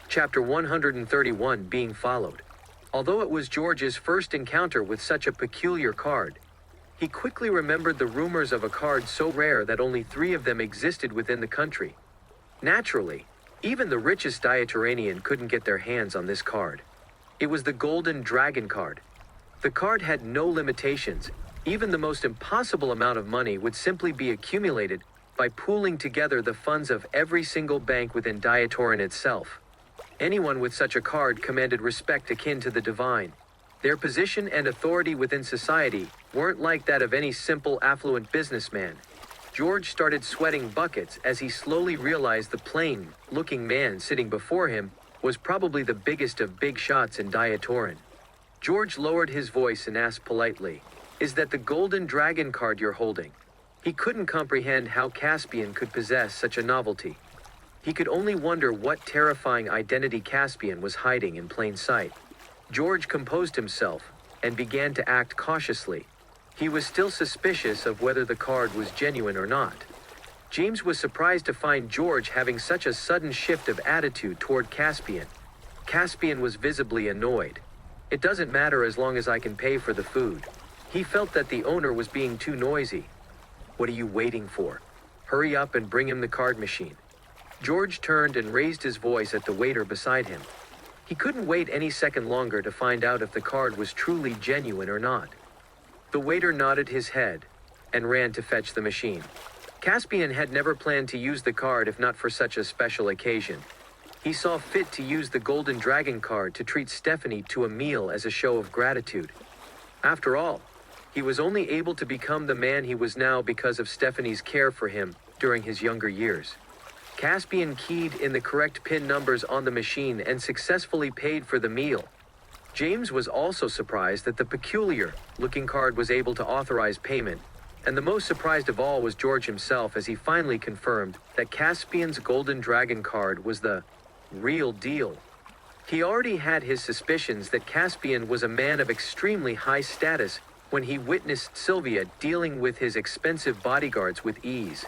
Chapter 131 being followed. Although it was George's first encounter with such a peculiar card, he quickly remembered the rumors of a card so rare that only 3 of them existed within the country. Naturally, even the richest Diaturanian couldn't get their hands on this card. It was the Golden Dragon card. The card had no limitations. Even the most impossible amount of money would simply be accumulated by pooling together the funds of every single bank within Diatoran itself. Anyone with such a card commanded respect akin to the divine. Their position and authority within society weren't like that of any simple affluent businessman. George started sweating buckets as he slowly realized the plain-looking man sitting before him was probably the biggest of big shots in Diatoran. George lowered his voice and asked politely, "Is that the Golden Dragon card you're holding?" He couldn't comprehend how Caspian could possess such a novelty. He could only wonder what terrifying identity Caspian was hiding in plain sight. George composed himself and began to act cautiously. He was still suspicious of whether the card was genuine or not. James was surprised to find George having such a sudden shift of attitude toward Caspian. Caspian was visibly annoyed. "It doesn't matter as long as I can pay for the food." He felt that the owner was being too noisy. "What are you waiting for? Hurry up and bring him the card machine." George turned and raised his voice at the waiter beside him. He couldn't wait any second longer to find out if the card was truly genuine or not. The waiter nodded his head and ran to fetch the machine. Caspian had never planned to use the card if not for such a special occasion. He saw fit to use the Golden Dragon card to treat Stephanie to a meal as a show of gratitude. After all, he was only able to become the man he was now because of Stephanie's care for him during his younger years. Caspian keyed in the correct PIN numbers on the machine and successfully paid for the meal. James was also surprised that the peculiar-looking card was able to authorize payment, and the most surprised of all was George himself as he finally confirmed that Caspian's Golden Dragon card was the real deal. He already had his suspicions that Caspian was a man of extremely high status when he witnessed Sylvia dealing with his expensive bodyguards with ease.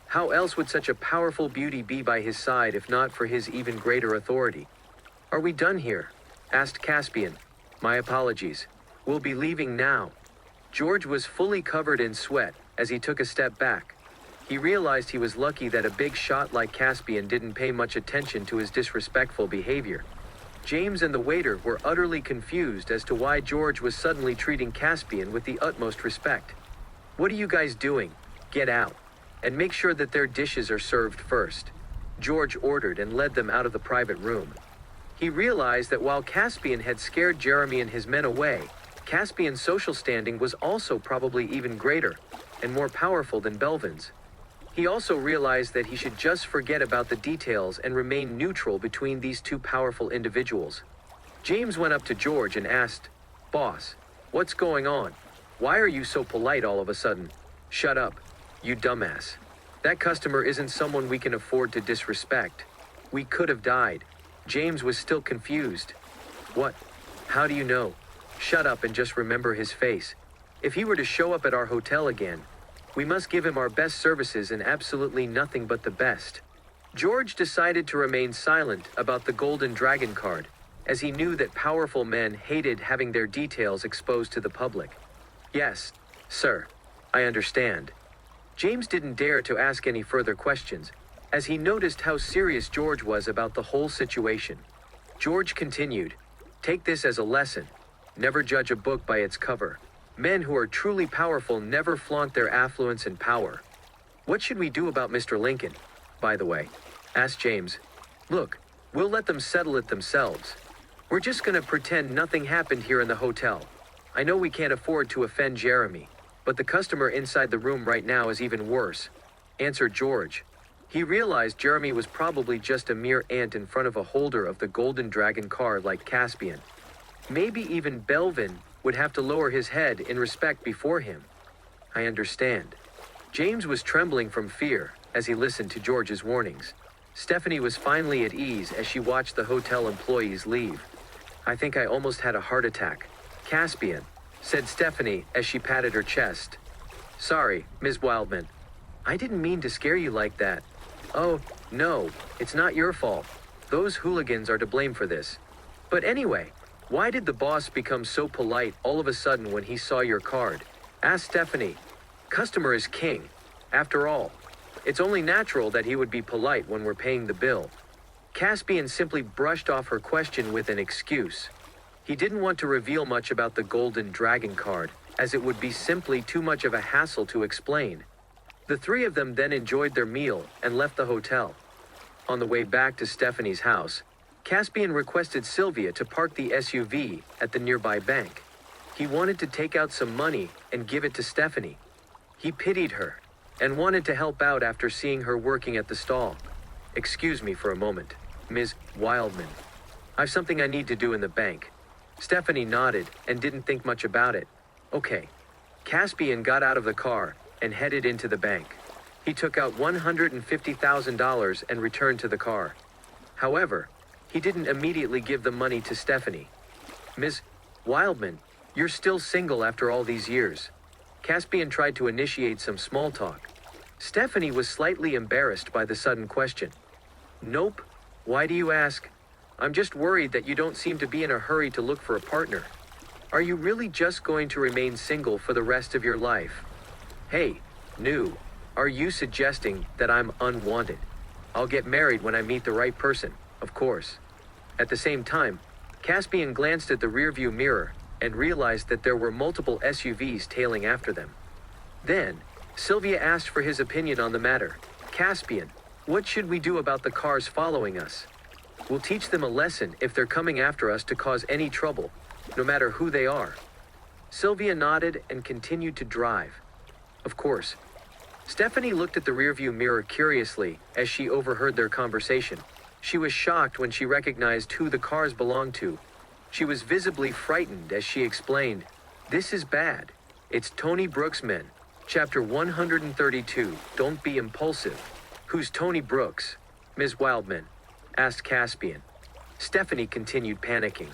How else would such a powerful beauty be by his side if not for his even greater authority? "Are we done here?" asked Caspian. "My apologies. We'll be leaving now." George was fully covered in sweat as he took a step back. He realized he was lucky that a big shot like Caspian didn't pay much attention to his disrespectful behavior. James and the waiter were utterly confused as to why George was suddenly treating Caspian with the utmost respect. "What are you guys doing? Get out. And make sure that their dishes are served first," George ordered and led them out of the private room. He realized that while Caspian had scared Jeremy and his men away, Caspian's social standing was also probably even greater and more powerful than Belvin's. He also realized that he should just forget about the details and remain neutral between these two powerful individuals. James went up to George and asked, "Boss, what's going on? Why are you so polite all of a sudden?" "Shut up, you dumbass. That customer isn't someone we can afford to disrespect. We could have died." James was still confused. "What? How do you know?" "Shut up and just remember his face. If he were to show up at our hotel again, we must give him our best services and absolutely nothing but the best." George decided to remain silent about the Golden Dragon card, as he knew that powerful men hated having their details exposed to the public. "Yes, sir. I understand." James didn't dare to ask any further questions, as he noticed how serious George was about the whole situation. George continued, "Take this as a lesson. Never judge a book by its cover. Men who are truly powerful never flaunt their affluence and power." "What should we do about Mr. Lincoln, by the way?" asked James. "Look, we'll let them settle it themselves. We're just gonna pretend nothing happened here in the hotel. I know we can't afford to offend Jeremy, but the customer inside the room right now is even worse," answered George. He realized Jeremy was probably just a mere ant in front of a holder of the Golden Dragon card like Caspian. Maybe even Belvin would have to lower his head in respect before him. "I understand." James was trembling from fear as he listened to George's warnings. Stephanie was finally at ease as she watched the hotel employees leave. "I think I almost had a heart attack, Caspian," said Stephanie as she patted her chest. "Sorry, Ms. Wildman. I didn't mean to scare you like that." "Oh, no, it's not your fault. Those hooligans are to blame for this. But anyway, why did the boss become so polite all of a sudden when he saw your card? Asked Stephanie. Customer is king. After all, it's only natural that he would be polite when we're paying the bill. Caspian simply brushed off her question with an excuse. He didn't want to reveal much about the golden dragon card, as it would be simply too much of a hassle to explain. The three of them then enjoyed their meal and left the hotel. On the way back to Stephanie's house, Caspian requested Sylvia to park the SUV at the nearby bank. He wanted to take out some money and give it to Stephanie. He pitied her and wanted to help out after seeing her working at the stall. "Excuse me for a moment, Ms. Wildman. I've something I need to do in the bank." Stephanie nodded and didn't think much about it. "Okay." Caspian got out of the car and headed into the bank. He took out $150,000 and returned to the car. However, he didn't immediately give the money to Stephanie. "Ms. Wildman, you're still single after all these years." Caspian tried to initiate some small talk. Stephanie was slightly embarrassed by the sudden question. "Nope. Why do you ask? I'm just worried that you don't seem to be in a hurry to look for a partner. Are you really just going to remain single for the rest of your life?" "Hey, new. Are you suggesting that I'm unwanted? I'll get married when I meet the right person, of course." At the same time, Caspian glanced at the rearview mirror and realized that there were multiple SUVs tailing after them. Then, Sylvia asked for his opinion on the matter. "Caspian, what should we do about the cars following us? We'll teach them a lesson if they're coming after us to cause any trouble, no matter who they are." Sylvia nodded and continued to drive. Of course. Stephanie looked at the rearview mirror curiously as she overheard their conversation. She was shocked when she recognized who the cars belonged to. She was visibly frightened as she explained, "This is bad. It's Tony Brooks' men. Chapter 132, Don't Be Impulsive." "Who's Tony Brooks, Ms. Wildman?" asked Caspian. Stephanie continued panicking.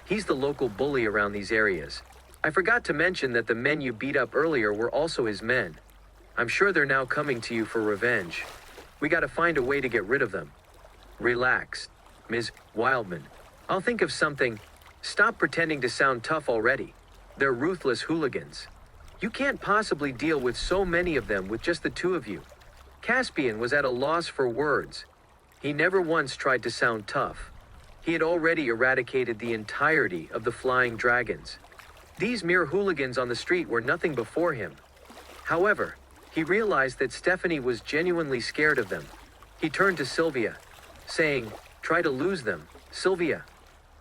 "He's the local bully around these areas. I forgot to mention that the men you beat up earlier were also his men. I'm sure they're now coming to you for revenge. We gotta find a way to get rid of them." "Relax, Ms. Wildman. I'll think of something. Stop pretending to sound tough already. They're ruthless hooligans. You can't possibly deal with so many of them with just the two of you." Caspian was at a loss for words. He never once tried to sound tough. He had already eradicated the entirety of the flying dragons. These mere hooligans on the street were nothing before him. However, he realized that Stephanie was genuinely scared of them. He turned to Sylvia, saying, "Try to lose them, Sylvia."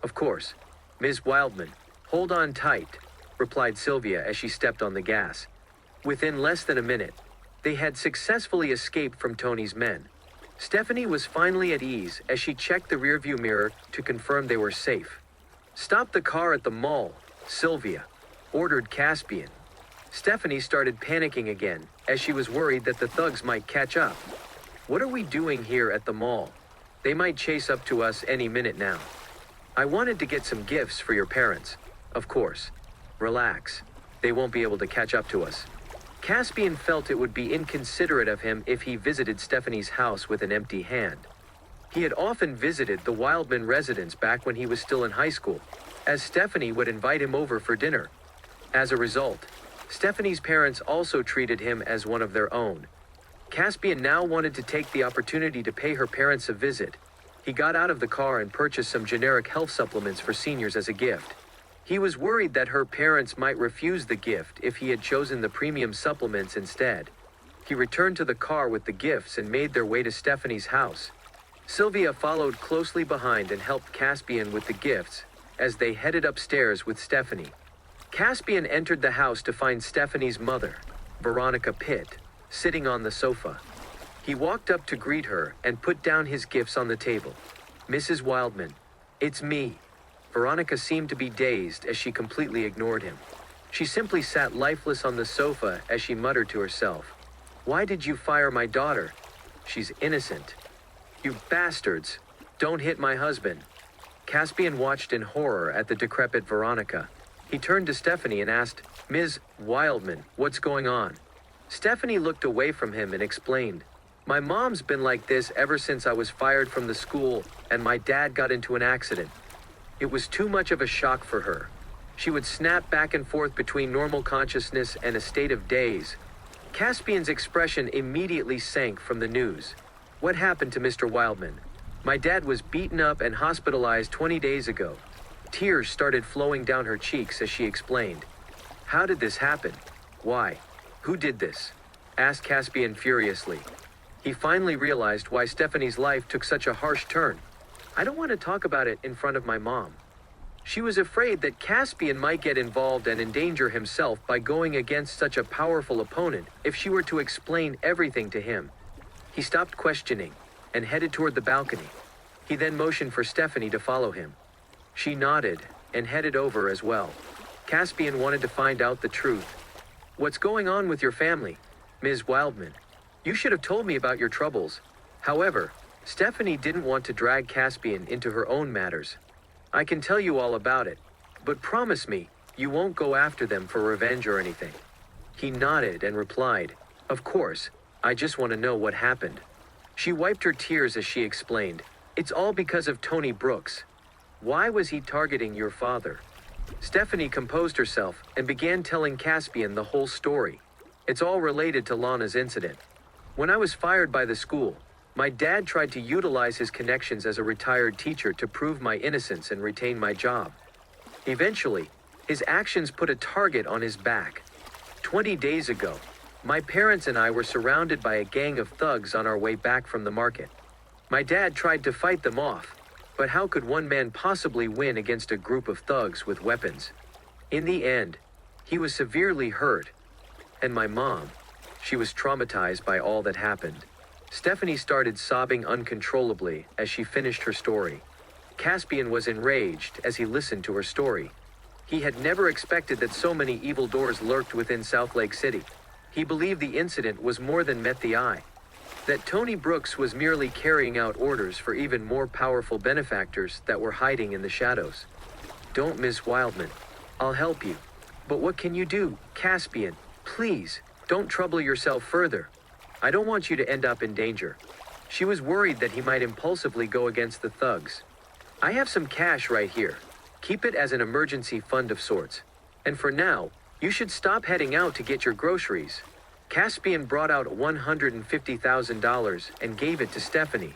"Of course, Ms. Wildman. Hold on tight," replied Sylvia as she stepped on the gas. Within less than a minute, they had successfully escaped from Tony's men. Stephanie was finally at ease as she checked the rearview mirror to confirm they were safe. "Stop the car at the mall, Sylvia," ordered Caspian. Stephanie started panicking again as she was worried that the thugs might catch up. "What are we doing here at the mall? They might chase up to us any minute now." "I wanted to get some gifts for your parents, of course. Relax. They won't be able to catch up to us." Caspian felt it would be inconsiderate of him if he visited Stephanie's house with an empty hand. He had often visited the Wildman residence back when he was still in high school, as Stephanie would invite him over for dinner. As a result, Stephanie's parents also treated him as one of their own. Caspian now wanted to take the opportunity to pay her parents a visit. He got out of the car and purchased some generic health supplements for seniors as a gift. He was worried that her parents might refuse the gift if he had chosen the premium supplements instead. He returned to the car with the gifts and made their way to Stephanie's house. Sylvia followed closely behind and helped Caspian with the gifts as they headed upstairs with Stephanie. Caspian entered the house to find Stephanie's mother, Veronica Pitt, sitting on the sofa. He walked up to greet her and put down his gifts on the table. "Mrs. Wildman, it's me." Veronica seemed to be dazed as she completely ignored him. She simply sat lifeless on the sofa as she muttered to herself, "Why did you fire my daughter? She's innocent." "You bastards! Don't hit my husband." Caspian watched in horror at the decrepit Veronica. He turned to Stephanie and asked, "Ms. Wildman, what's going on?" Stephanie looked away from him and explained, My mom's been like this ever since I was fired from the school and my dad got into an accident. It was too much of a shock for her. She would snap back and forth between normal consciousness and a state of daze. Caspian's expression immediately sank from the news. What happened to Mr. Wildman? My dad was beaten up and hospitalized 20 days ago. Tears started flowing down her cheeks as she explained. How did this happen? Why? Who did this? Asked Caspian furiously. He finally realized why Stephanie's life took such a harsh turn. I don't want to talk about it in front of my mom. She was afraid that Caspian might get involved and endanger himself by going against such a powerful opponent if she were to explain everything to him. He stopped questioning and headed toward the balcony. He then motioned for Stephanie to follow him. She nodded and headed over as well. Caspian wanted to find out the truth. What's going on with your family, Ms. Wildman? You should have told me about your troubles. However, Stephanie didn't want to drag Caspian into her own matters. I can tell you all about it, but promise me you won't go after them for revenge or anything. He nodded and replied, Of course, I just want to know what happened. She wiped her tears as she explained, It's all because of Tony Brooks. Why was he targeting your father? Stephanie composed herself and began telling Caspian the whole story. It's all related to Lana's incident. When I was fired by the school, my dad tried to utilize his connections as a retired teacher to prove my innocence and retain my job. Eventually, his actions put a target on his back. 20 days ago, my parents and I were surrounded by a gang of thugs on our way back from the market. My dad tried to fight them off, but how could one man possibly win against a group of thugs with weapons? In the end, he was severely hurt. And my mom, she was traumatized by all that happened. Stephanie started sobbing uncontrollably as she finished her story. Caspian was enraged as he listened to her story. He had never expected that so many evildoers lurked within South Lake City. He believed the incident was more than met the eye. That Tony Brooks was merely carrying out orders for even more powerful benefactors that were hiding in the shadows. Don't, Miss Wildman. I'll help you. But what can you do, Caspian? Please, don't trouble yourself further. I don't want you to end up in danger. She was worried that he might impulsively go against the thugs. I have some cash right here. Keep it as an emergency fund of sorts. And for now, you should stop heading out to get your groceries. Caspian brought out $150,000 and gave it to Stephanie.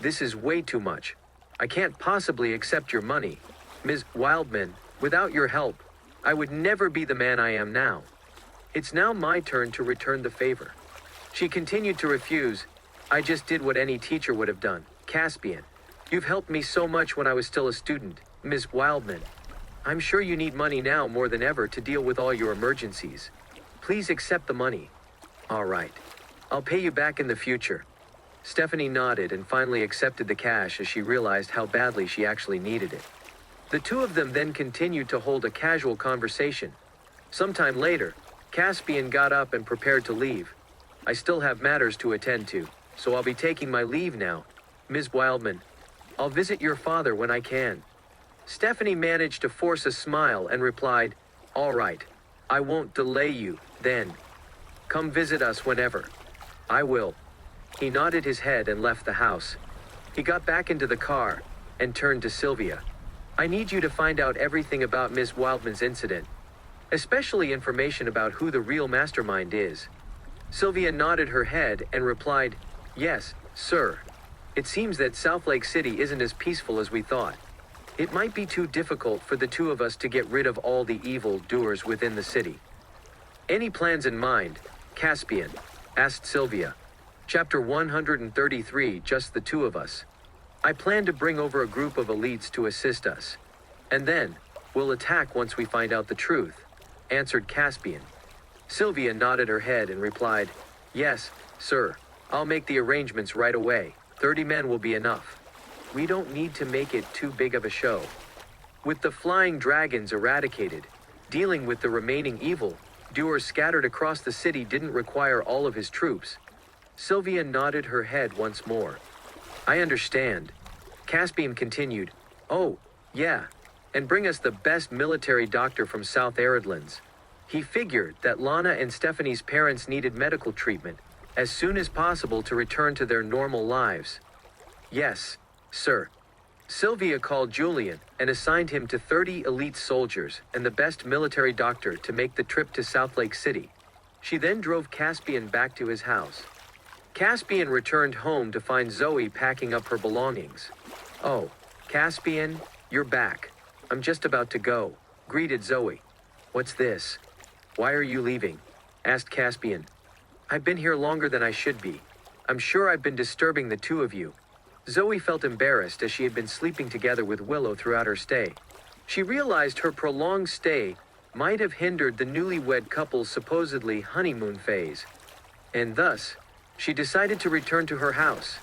This is way too much. I can't possibly accept your money. Ms. Wildman, without your help, I would never be the man I am now. It's now my turn to return the favor. She continued to refuse. I just did what any teacher would have done. Caspian, you've helped me so much when I was still a student, Ms. Wildman. I'm sure you need money now more than ever to deal with all your emergencies. Please accept the money. All right. I'll pay you back in the future. Stephanie nodded and finally accepted the cash as she realized how badly she actually needed it. The two of them then continued to hold a casual conversation. Sometime later, Caspian got up and prepared to leave. I still have matters to attend to, so I'll be taking my leave now. Ms. Wildman, I'll visit your father when I can. Stephanie managed to force a smile and replied, All right, I won't delay you, then. Come visit us whenever. I will. He nodded his head and left the house. He got back into the car and turned to Sylvia. I need you to find out everything about Ms. Wildman's incident, especially information about who the real mastermind is. Sylvia nodded her head and replied, Yes, sir. It seems that South Lake City isn't as peaceful as we thought. It might be too difficult for the two of us to get rid of all the evil doers within the city. Any plans in mind, Caspian? Asked Sylvia. Chapter 133, Just the Two of Us. I plan to bring over a group of elites to assist us. And then, we'll attack once we find out the truth, answered Caspian. Sylvia nodded her head and replied, Yes, sir. I'll make the arrangements right away. 30 men will be enough. We don't need to make it too big of a show. With the flying dragons eradicated, dealing with the remaining evil doers scattered across the city didn't require all of his troops. Sylvia nodded her head once more. I understand. Caspian continued, Oh, yeah, and bring us the best military doctor from South Aridlands. He figured that Lana and Stephanie's parents needed medical treatment, as soon as possible to return to their normal lives. Yes, sir. Sylvia called Julian and assigned him to 30 elite soldiers and the best military doctor to make the trip to South Lake City. She then drove Caspian back to his house. Caspian returned home to find Zoe packing up her belongings. "Oh, Caspian, you're back. I'm just about to go," greeted Zoe. "What's this? Why are you leaving?" asked Caspian. "I've been here longer than I should be. I'm sure I've been disturbing the two of you." Zoe felt embarrassed as she had been sleeping together with Willow throughout her stay. She realized her prolonged stay might have hindered the newlywed couple's supposedly honeymoon phase. And thus, she decided to return to her house.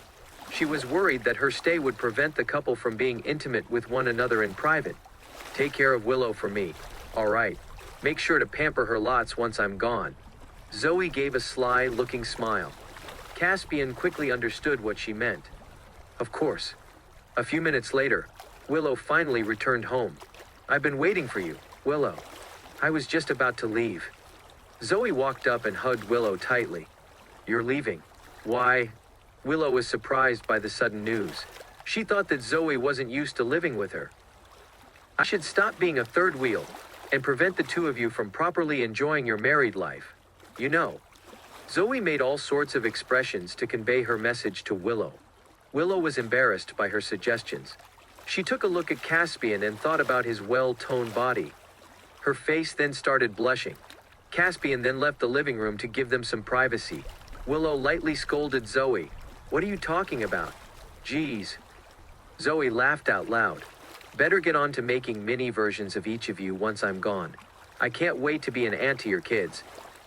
She was worried that her stay would prevent the couple from being intimate with one another in private. "Take care of Willow for me, all right? Make sure to pamper her lots once I'm gone." Zoe gave a sly-looking smile. Caspian quickly understood what she meant. Of course. A few minutes later, Willow finally returned home. "I've been waiting for you, Willow. I was just about to leave." Zoe walked up and hugged Willow tightly. "You're leaving? Why?" Willow was surprised by the sudden news. She thought that Zoe wasn't used to living with her. "I should stop being a third wheel and prevent the two of you from properly enjoying your married life. You know." Zoe made all sorts of expressions to convey her message to Willow. Willow was embarrassed by her suggestions. She took a look at Caspian and thought about his well-toned body. Her face then started blushing. Caspian then left the living room to give them some privacy. Willow lightly scolded Zoe. "What are you talking about? Geez." Zoe laughed out loud. "Better get on to making mini versions of each of you once I'm gone. I can't wait to be an aunt to your kids."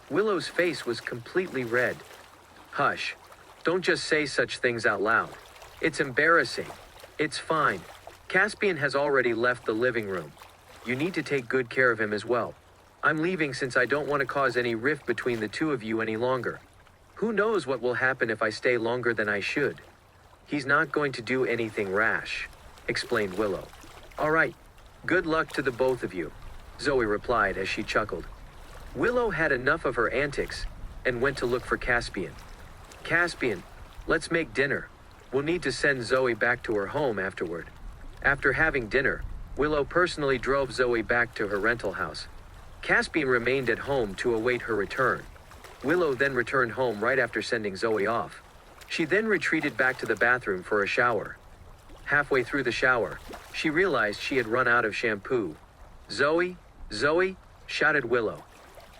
Willow's face was completely red. "Hush. Don't just say such things out loud. It's embarrassing." "It's fine. Caspian has already left the living room. You need to take good care of him as well. I'm leaving since I don't want to cause any rift between the two of you any longer. Who knows what will happen if I stay longer than I should?" "He's not going to do anything rash," explained Willow. "All right. Good luck to the both of you," Zoe replied as she chuckled. Willow had enough of her antics and went to look for Caspian. "Caspian, let's make dinner. We'll need to send Zoe back to her home afterward." After having dinner, Willow personally drove Zoe back to her rental house. Caspian remained at home to await her return. Willow then returned home right after sending Zoe off. She then retreated back to the bathroom for a shower. Halfway through the shower, she realized she had run out of shampoo. "Zoe, Zoe," shouted Willow.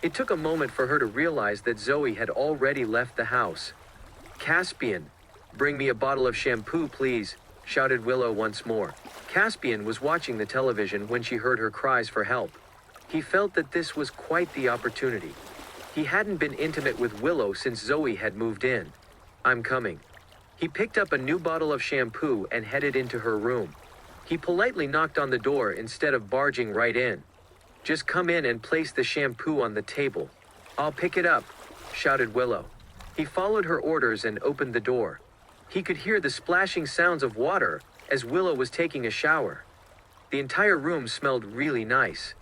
It took a moment for her to realize that Zoe had already left the house. "Caspian, bring me a bottle of shampoo, please," shouted Willow once more. Caspian was watching the television when she heard her cries for help. He felt that this was quite the opportunity. He hadn't been intimate with Willow since Zoe had moved in. "I'm coming." He picked up a new bottle of shampoo and headed into her room. He politely knocked on the door instead of barging right in. "Just come in and place the shampoo on the table." "I'll pick it up," shouted Willow. He followed her orders and opened the door. He could hear the splashing sounds of water as Willow was taking a shower. The entire room smelled really nice.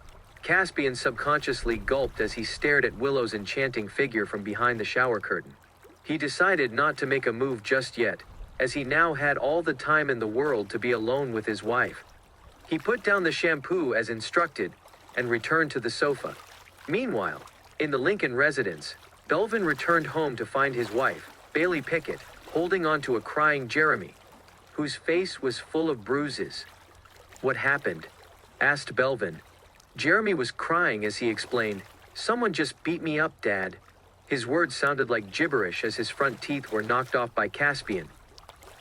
Caspian subconsciously gulped as he stared at Willow's enchanting figure from behind the shower curtain. He decided not to make a move just yet, as he now had all the time in the world to be alone with his wife. He put down the shampoo as instructed and returned to the sofa. Meanwhile, in the Lincoln residence, Belvin returned home to find his wife, Bailey Pickett, holding on to a crying Jeremy, whose face was full of bruises. "What happened?" asked Belvin. Jeremy was crying as he explained, "Someone just beat me up, Dad." His words sounded like gibberish as his front teeth were knocked off by Caspian.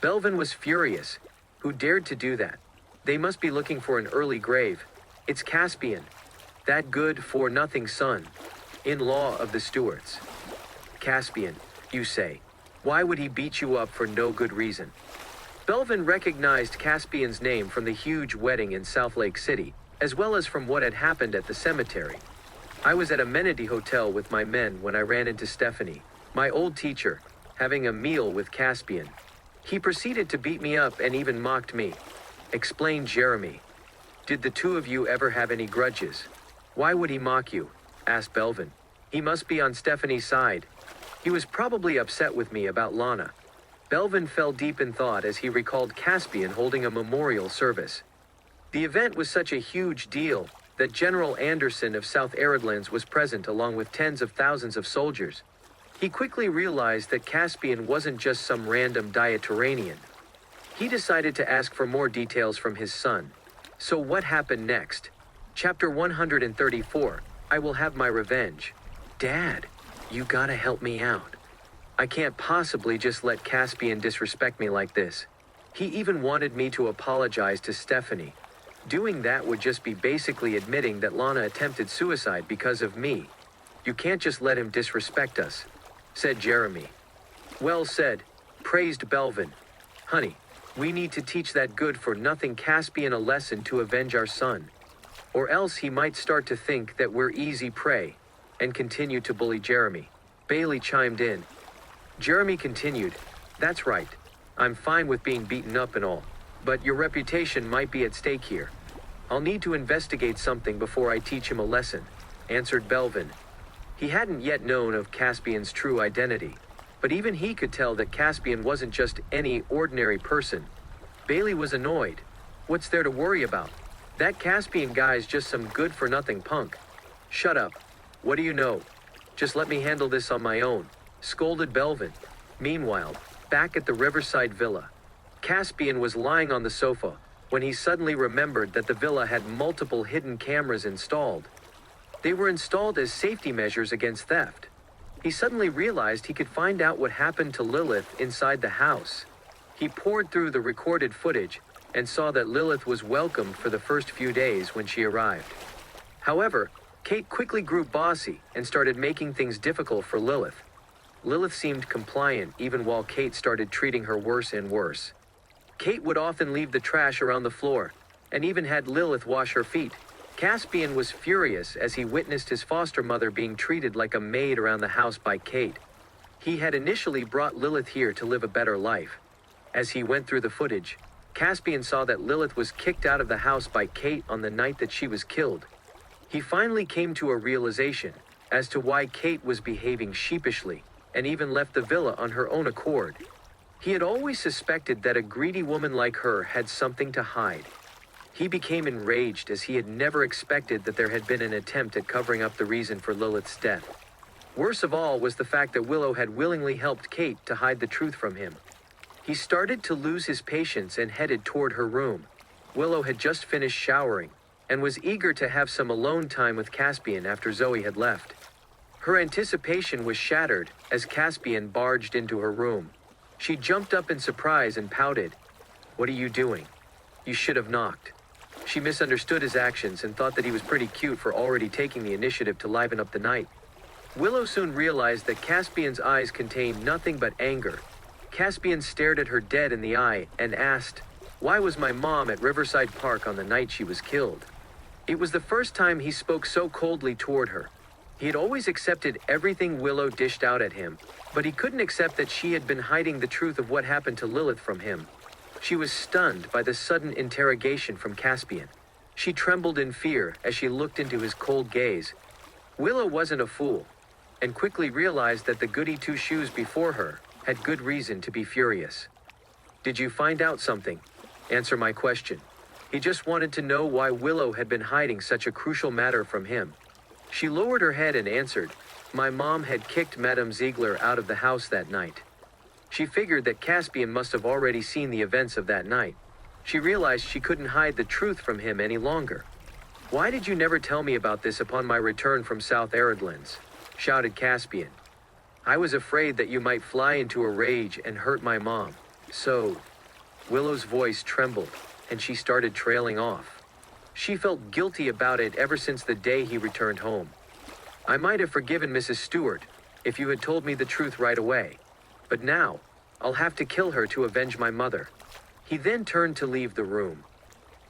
Belvin was furious. Who dared to do that? They must be looking for an early grave. It's Caspian, that good-for-nothing son, in-law of the Stewarts. "Caspian, you say. Why would he beat you up for no good reason?" Belvin recognized Caspian's name from the huge wedding in South Lake City, as well as from what had happened at the cemetery. "I was at a Amenity hotel with my men when I ran into Stephanie, my old teacher, having a meal with Caspian. He proceeded to beat me up and even mocked me," explained Jeremy. "Did the two of you ever have any grudges?" "Why would he mock you?" asked Belvin. "He must be on Stephanie's side. He was probably upset with me about Lana. Belvin fell deep in thought as he recalled Caspian holding a memorial service. The event was such a huge deal that General Anderson of South Aridlands was present along with tens of thousands of soldiers. He quickly realized that Caspian wasn't just some random dietarian. He decided to ask for more details from his son. So what happened next? Chapter 134, I Will Have My Revenge. Dad, you gotta help me out. I can't possibly just let Caspian disrespect me like this. He even wanted me to apologize to Stephanie. Doing that would just be basically admitting that Lana attempted suicide because of me. You can't just let him disrespect us, said Jeremy. Well said, praised Belvin. Honey, we need to teach that good-for-nothing Caspian a lesson to avenge our son. Or else he might start to think that we're easy prey, and continue to bully Jeremy. Bailey chimed in. Jeremy continued, that's right. I'm fine with being beaten up and all, but your reputation might be at stake here. I'll need to investigate something before I teach him a lesson, answered Belvin. He hadn't yet known of Caspian's true identity, but even he could tell that Caspian wasn't just any ordinary person. Bailey was annoyed. What's there to worry about? That Caspian guy's just some good-for-nothing punk. Shut up. What do you know? Just let me handle this on my own, scolded Belvin. Meanwhile, back at the Riverside Villa, Caspian was lying on the sofa when he suddenly remembered that the villa had multiple hidden cameras installed. They were installed as safety measures against theft. He suddenly realized he could find out what happened to Lilith inside the house. He poured through the recorded footage and saw that Lilith was welcomed for the first few days when she arrived. However, Kate quickly grew bossy and started making things difficult for Lilith. Lilith seemed compliant even while Kate started treating her worse and worse. Kate would often leave the trash around the floor, and even had Lilith wash her feet. Caspian was furious as he witnessed his foster mother being treated like a maid around the house by Kate. He had initially brought Lilith here to live a better life. As he went through the footage, Caspian saw that Lilith was kicked out of the house by Kate on the night that she was killed. He finally came to a realization as to why Kate was behaving sheepishly and even left the villa on her own accord. He had always suspected that a greedy woman like her had something to hide. He became enraged as he had never expected that there had been an attempt at covering up the reason for Lilith's death. Worst of all was the fact that Willow had willingly helped Kate to hide the truth from him. He started to lose his patience and headed toward her room. Willow had just finished showering and was eager to have some alone time with Caspian after Zoe had left. Her anticipation was shattered as Caspian barged into her room. She jumped up in surprise and pouted. "What are you doing? You should have knocked." She misunderstood his actions and thought that he was pretty cute for already taking the initiative to liven up the night. Willow soon realized that Caspian's eyes contained nothing but anger. Caspian stared at her dead in the eye and asked, "Why was my mom at Riverside Park on the night she was killed?" It was the first time he spoke so coldly toward her. He had always accepted everything Willow dished out at him, but he couldn't accept that she had been hiding the truth of what happened to Lilith from him. She was stunned by the sudden interrogation from Caspian. She trembled in fear as she looked into his cold gaze. Willow wasn't a fool, and quickly realized that the goody two-shoes before her had good reason to be furious. "Did you find out something? Answer my question." He just wanted to know why Willow had been hiding such a crucial matter from him. She lowered her head and answered, "My mom had kicked Madame Ziegler out of the house that night." She figured that Caspian must have already seen the events of that night. She realized she couldn't hide the truth from him any longer. "Why did you never tell me about this upon my return from South Aridlands?" shouted Caspian. "I was afraid that you might fly into a rage and hurt my mom. So..." Willow's voice trembled, and she started trailing off. She felt guilty about it ever since the day he returned home. "I might have forgiven Mrs. Stewart if you had told me the truth right away. But now, I'll have to kill her to avenge my mother." He then turned to leave the room.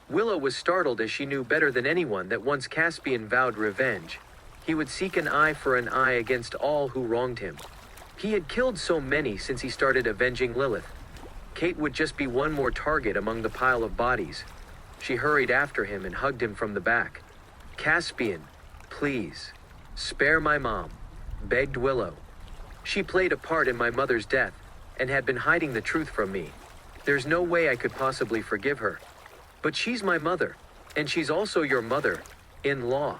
Willow was startled as she knew better than anyone that once Caspian vowed revenge, he would seek an eye for an eye against all who wronged him. He had killed so many since he started avenging Lilith. Kate would just be one more target among the pile of bodies. She hurried after him and hugged him from the back. "Caspian, please, spare my mom," begged Willow. She played a part in my mother's death, and had been hiding the truth from me. There's no way I could possibly forgive her. But she's my mother, and she's also your mother-in-law.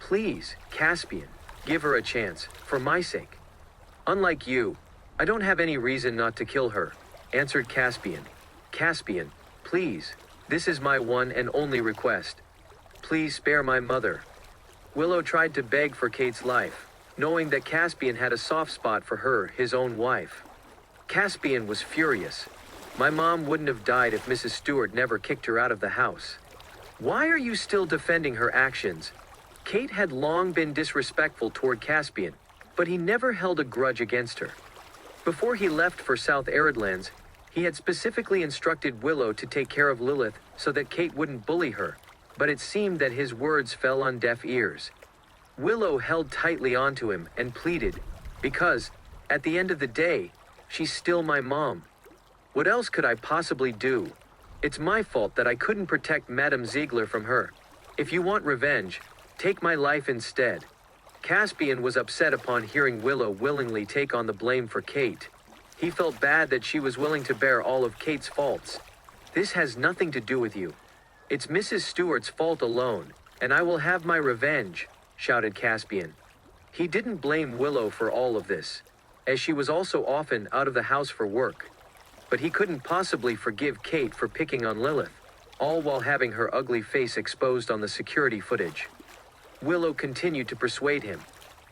Please, Caspian, give her a chance, for my sake. Unlike you, I don't have any reason not to kill her, answered Caspian. Caspian, please, this is my one and only request. Please spare my mother. Willow tried to beg for Kate's life, knowing that Caspian had a soft spot for her, his own wife. Caspian was furious. My mom wouldn't have died if Mrs. Stewart never kicked her out of the house. Why are you still defending her actions? Kate had long been disrespectful toward Caspian, but he never held a grudge against her. Before he left for South Aridlands, he had specifically instructed Willow to take care of Lilith so that Kate wouldn't bully her, but it seemed that his words fell on deaf ears. Willow held tightly onto him and pleaded, because, at the end of the day, she's still my mom. What else could I possibly do? It's my fault that I couldn't protect Madame Ziegler from her. If you want revenge, take my life instead. Caspian was upset upon hearing Willow willingly take on the blame for Kate. He felt bad that she was willing to bear all of Kate's faults. This has nothing to do with you. It's Mrs. Stewart's fault alone, and I will have my revenge, shouted Caspian. He didn't blame Willow for all of this, as she was also often out of the house for work. But he couldn't possibly forgive Kate for picking on Lilith, all while having her ugly face exposed on the security footage. Willow continued to persuade him.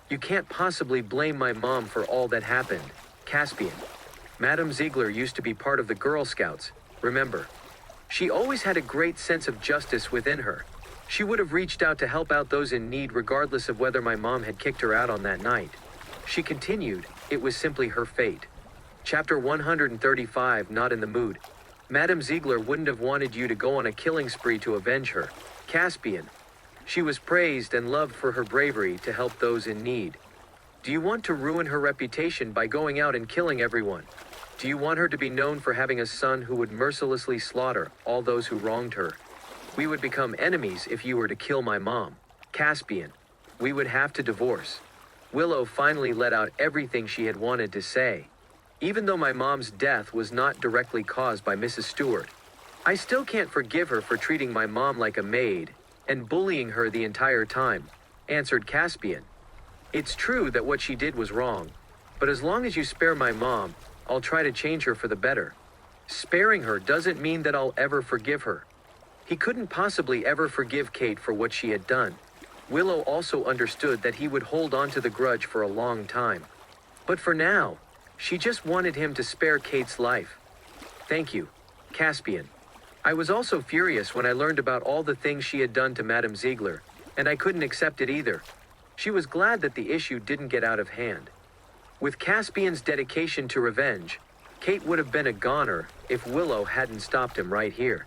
You can't possibly blame my mom for all that happened, Caspian. Madame Ziegler used to be part of the Girl Scouts, remember? She always had a great sense of justice within her. She would have reached out to help out those in need regardless of whether my mom had kicked her out on that night. She continued, it was simply her fate. Chapter 135, Not in the Mood. Madame Ziegler wouldn't have wanted you to go on a killing spree to avenge her, Caspian. She was praised and loved for her bravery to help those in need. Do you want to ruin her reputation by going out and killing everyone? Do you want her to be known for having a son who would mercilessly slaughter all those who wronged her? We would become enemies if you were to kill my mom, Caspian. We would have to divorce. Willow finally let out everything she had wanted to say. Even though my mom's death was not directly caused by Mrs. Stewart, I still can't forgive her for treating my mom like a maid and bullying her the entire time, answered Caspian. It's true that what she did was wrong, but as long as you spare my mom, I'll try to change her for the better. Sparing her doesn't mean that I'll ever forgive her. He couldn't possibly ever forgive Kate for what she had done. Willow also understood that he would hold on to the grudge for a long time. But for now, she just wanted him to spare Kate's life. Thank you, Caspian. I was also furious when I learned about all the things she had done to Madame Ziegler, and I couldn't accept it either. She was glad that the issue didn't get out of hand. With Caspian's dedication to revenge, Kate would have been a goner if Willow hadn't stopped him right here.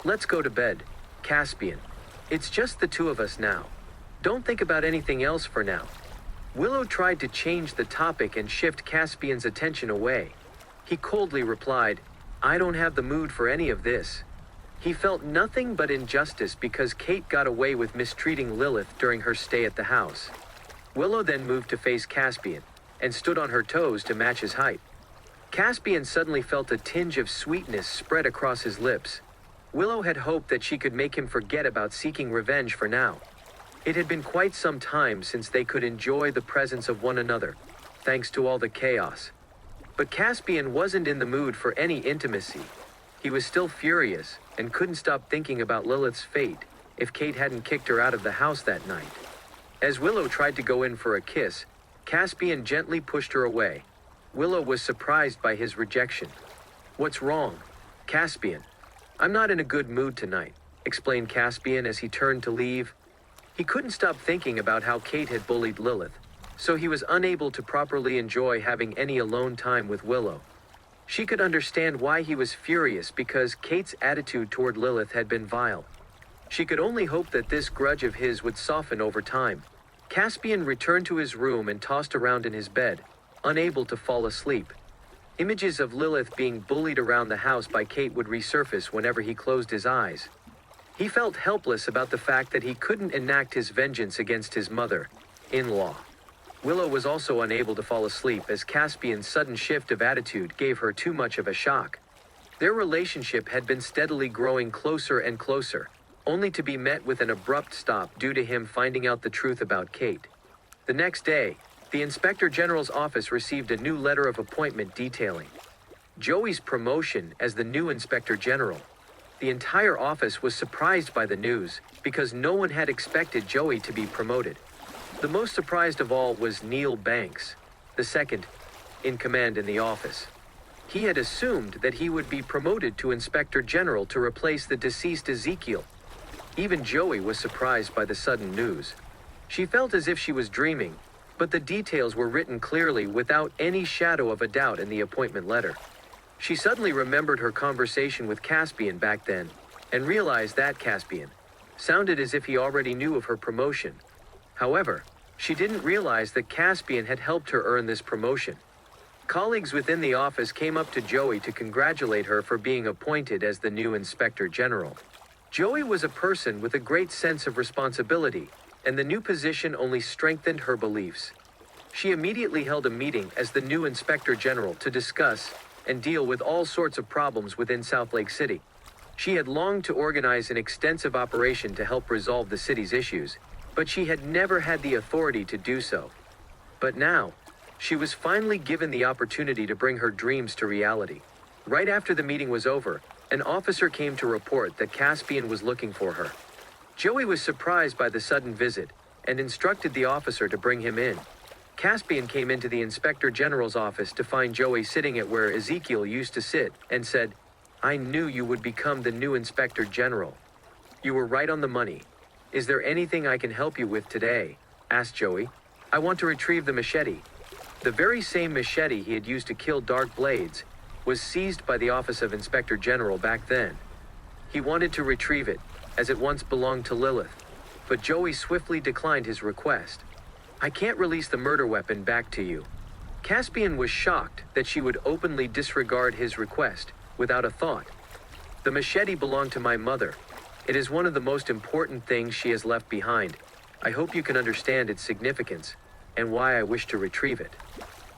Let's go to bed, Caspian. It's just the two of us now. Don't think about anything else for now. Willow tried to change the topic and shift Caspian's attention away. He coldly replied, I don't have the mood for any of this. He felt nothing but injustice because Kate got away with mistreating Lilith during her stay at the house. Willow then moved to face Caspian and stood on her toes to match his height. Caspian suddenly felt a tinge of sweetness spread across his lips. Willow had hoped that she could make him forget about seeking revenge for now. It had been quite some time since they could enjoy the presence of one another, thanks to all the chaos. But Caspian wasn't in the mood for any intimacy. He was still furious and couldn't stop thinking about Lilith's fate if Kate hadn't kicked her out of the house that night. As Willow tried to go in for a kiss, Caspian gently pushed her away. Willow was surprised by his rejection. What's wrong, Caspian? I'm not in a good mood tonight, explained Caspian as he turned to leave. He couldn't stop thinking about how Kate had bullied Lilith, so he was unable to properly enjoy having any alone time with Willow. She could understand why he was furious because Kate's attitude toward Lilith had been vile. She could only hope that this grudge of his would soften over time. Caspian returned to his room and tossed around in his bed, unable to fall asleep. Images of Lilith being bullied around the house by Kate would resurface whenever he closed his eyes. He felt helpless about the fact that he couldn't enact his vengeance against his mother-in-law. Willow was also unable to fall asleep as Caspian's sudden shift of attitude gave her too much of a shock. Their relationship had been steadily growing closer and closer, only to be met with an abrupt stop due to him finding out the truth about Kate. The next day, the Inspector General's office received a new letter of appointment detailing Joey's promotion as the new Inspector General. The entire office was surprised by the news, because no one had expected Joey to be promoted. The most surprised of all was Neil Banks, the second in command in the office. He had assumed that he would be promoted to Inspector General to replace the deceased Ezekiel. Even Joey was surprised by the sudden news. She felt as if she was dreaming, but the details were written clearly without any shadow of a doubt in the appointment letter. She suddenly remembered her conversation with Caspian back then, and realized that Caspian sounded as if he already knew of her promotion. However, she didn't realize that Caspian had helped her earn this promotion. Colleagues within the office came up to Joey to congratulate her for being appointed as the new Inspector General. Joey was a person with a great sense of responsibility, and the new position only strengthened her beliefs. She immediately held a meeting as the new Inspector General to discuss and deal with all sorts of problems within South Lake City. She had longed to organize an extensive operation to help resolve the city's issues, but she had never had the authority to do so. But now, she was finally given the opportunity to bring her dreams to reality. Right after the meeting was over, an officer came to report that Caspian was looking for her. Joey was surprised by the sudden visit and instructed the officer to bring him in. Caspian came into the Inspector General's office to find Joey sitting at where Ezekiel used to sit and said, "I knew you would become the new Inspector General. You were right on the money. Is there anything I can help you with today?" asked Joey. "I want to retrieve the machete." The very same machete he had used to kill Dark Blades was seized by the Office of Inspector General back then. He wanted to retrieve it, as it once belonged to Lilith, but Joey swiftly declined his request. "I can't release the murder weapon back to you." Caspian was shocked that she would openly disregard his request, without a thought. "The machete belonged to my mother. It is one of the most important things she has left behind. I hope you can understand its significance, and why I wish to retrieve it."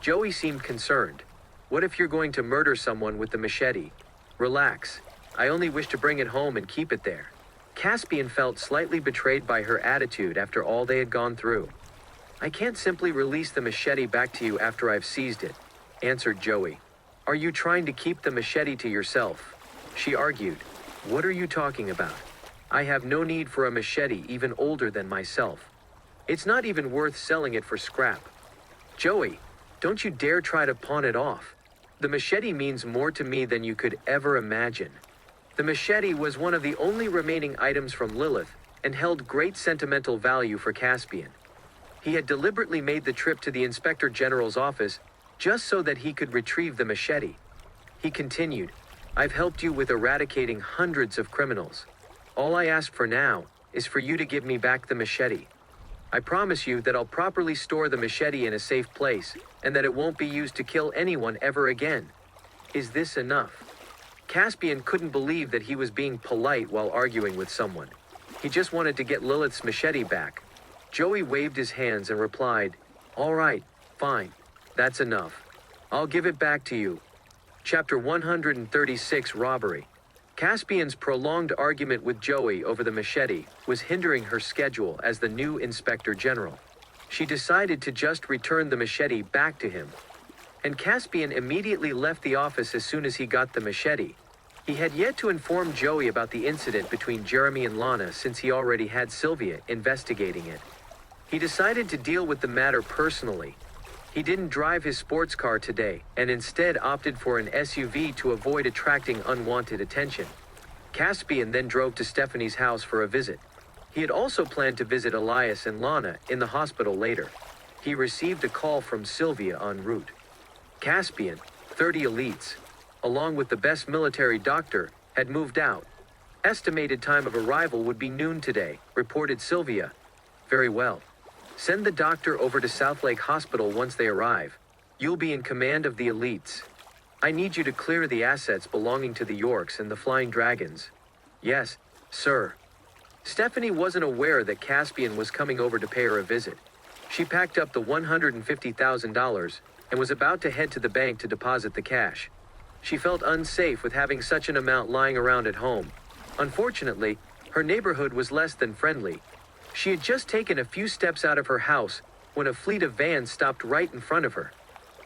Joey seemed concerned. "What if you're going to murder someone with the machete?" "Relax. I only wish to bring it home and keep it there." Caspian felt slightly betrayed by her attitude after all they had gone through. "I can't simply release the machete back to you after I've seized it," answered Joey. "Are you trying to keep the machete to yourself?" She argued. "What are you talking about? I have no need for a machete even older than myself. It's not even worth selling it for scrap." "Joey, don't you dare try to pawn it off. The machete means more to me than you could ever imagine." The machete was one of the only remaining items from Lilith, and held great sentimental value for Caspian. He had deliberately made the trip to the Inspector General's office just so that he could retrieve the machete. He continued, "I've helped you with eradicating hundreds of criminals. All I ask for now is for you to give me back the machete. I promise you that I'll properly store the machete in a safe place, and that it won't be used to kill anyone ever again. Is this enough?" Caspian couldn't believe that he was being polite while arguing with someone. He just wanted to get Lilith's machete back. Joey waved his hands and replied, "All right, fine. That's enough. I'll give it back to you." Chapter 136 Robbery. Caspian's prolonged argument with Joey over the machete was hindering her schedule as the new Inspector General. She decided to just return the machete back to him. And Caspian immediately left the office as soon as he got the machete. He had yet to inform Joey about the incident between Jeremy and Lana since he already had Sylvia investigating it. He decided to deal with the matter personally. He didn't drive his sports car today, and instead opted for an SUV to avoid attracting unwanted attention. Caspian then drove to Stephanie's house for a visit. He had also planned to visit Elias and Lana in the hospital later. He received a call from Sylvia en route. Caspian, 30 elites, along with the best military doctor, had moved out. Estimated time of arrival would be noon today, reported Sylvia. "Very well. Send the doctor over to South Lake Hospital once they arrive. You'll be in command of the elites. I need you to clear the assets belonging to the Yorks and the Flying Dragons." "Yes, sir." Stephanie wasn't aware that Caspian was coming over to pay her a visit. She packed up the $150,000 and was about to head to the bank to deposit the cash. She felt unsafe with having such an amount lying around at home. Unfortunately, her neighborhood was less than friendly. She had just taken a few steps out of her house when a fleet of vans stopped right in front of her.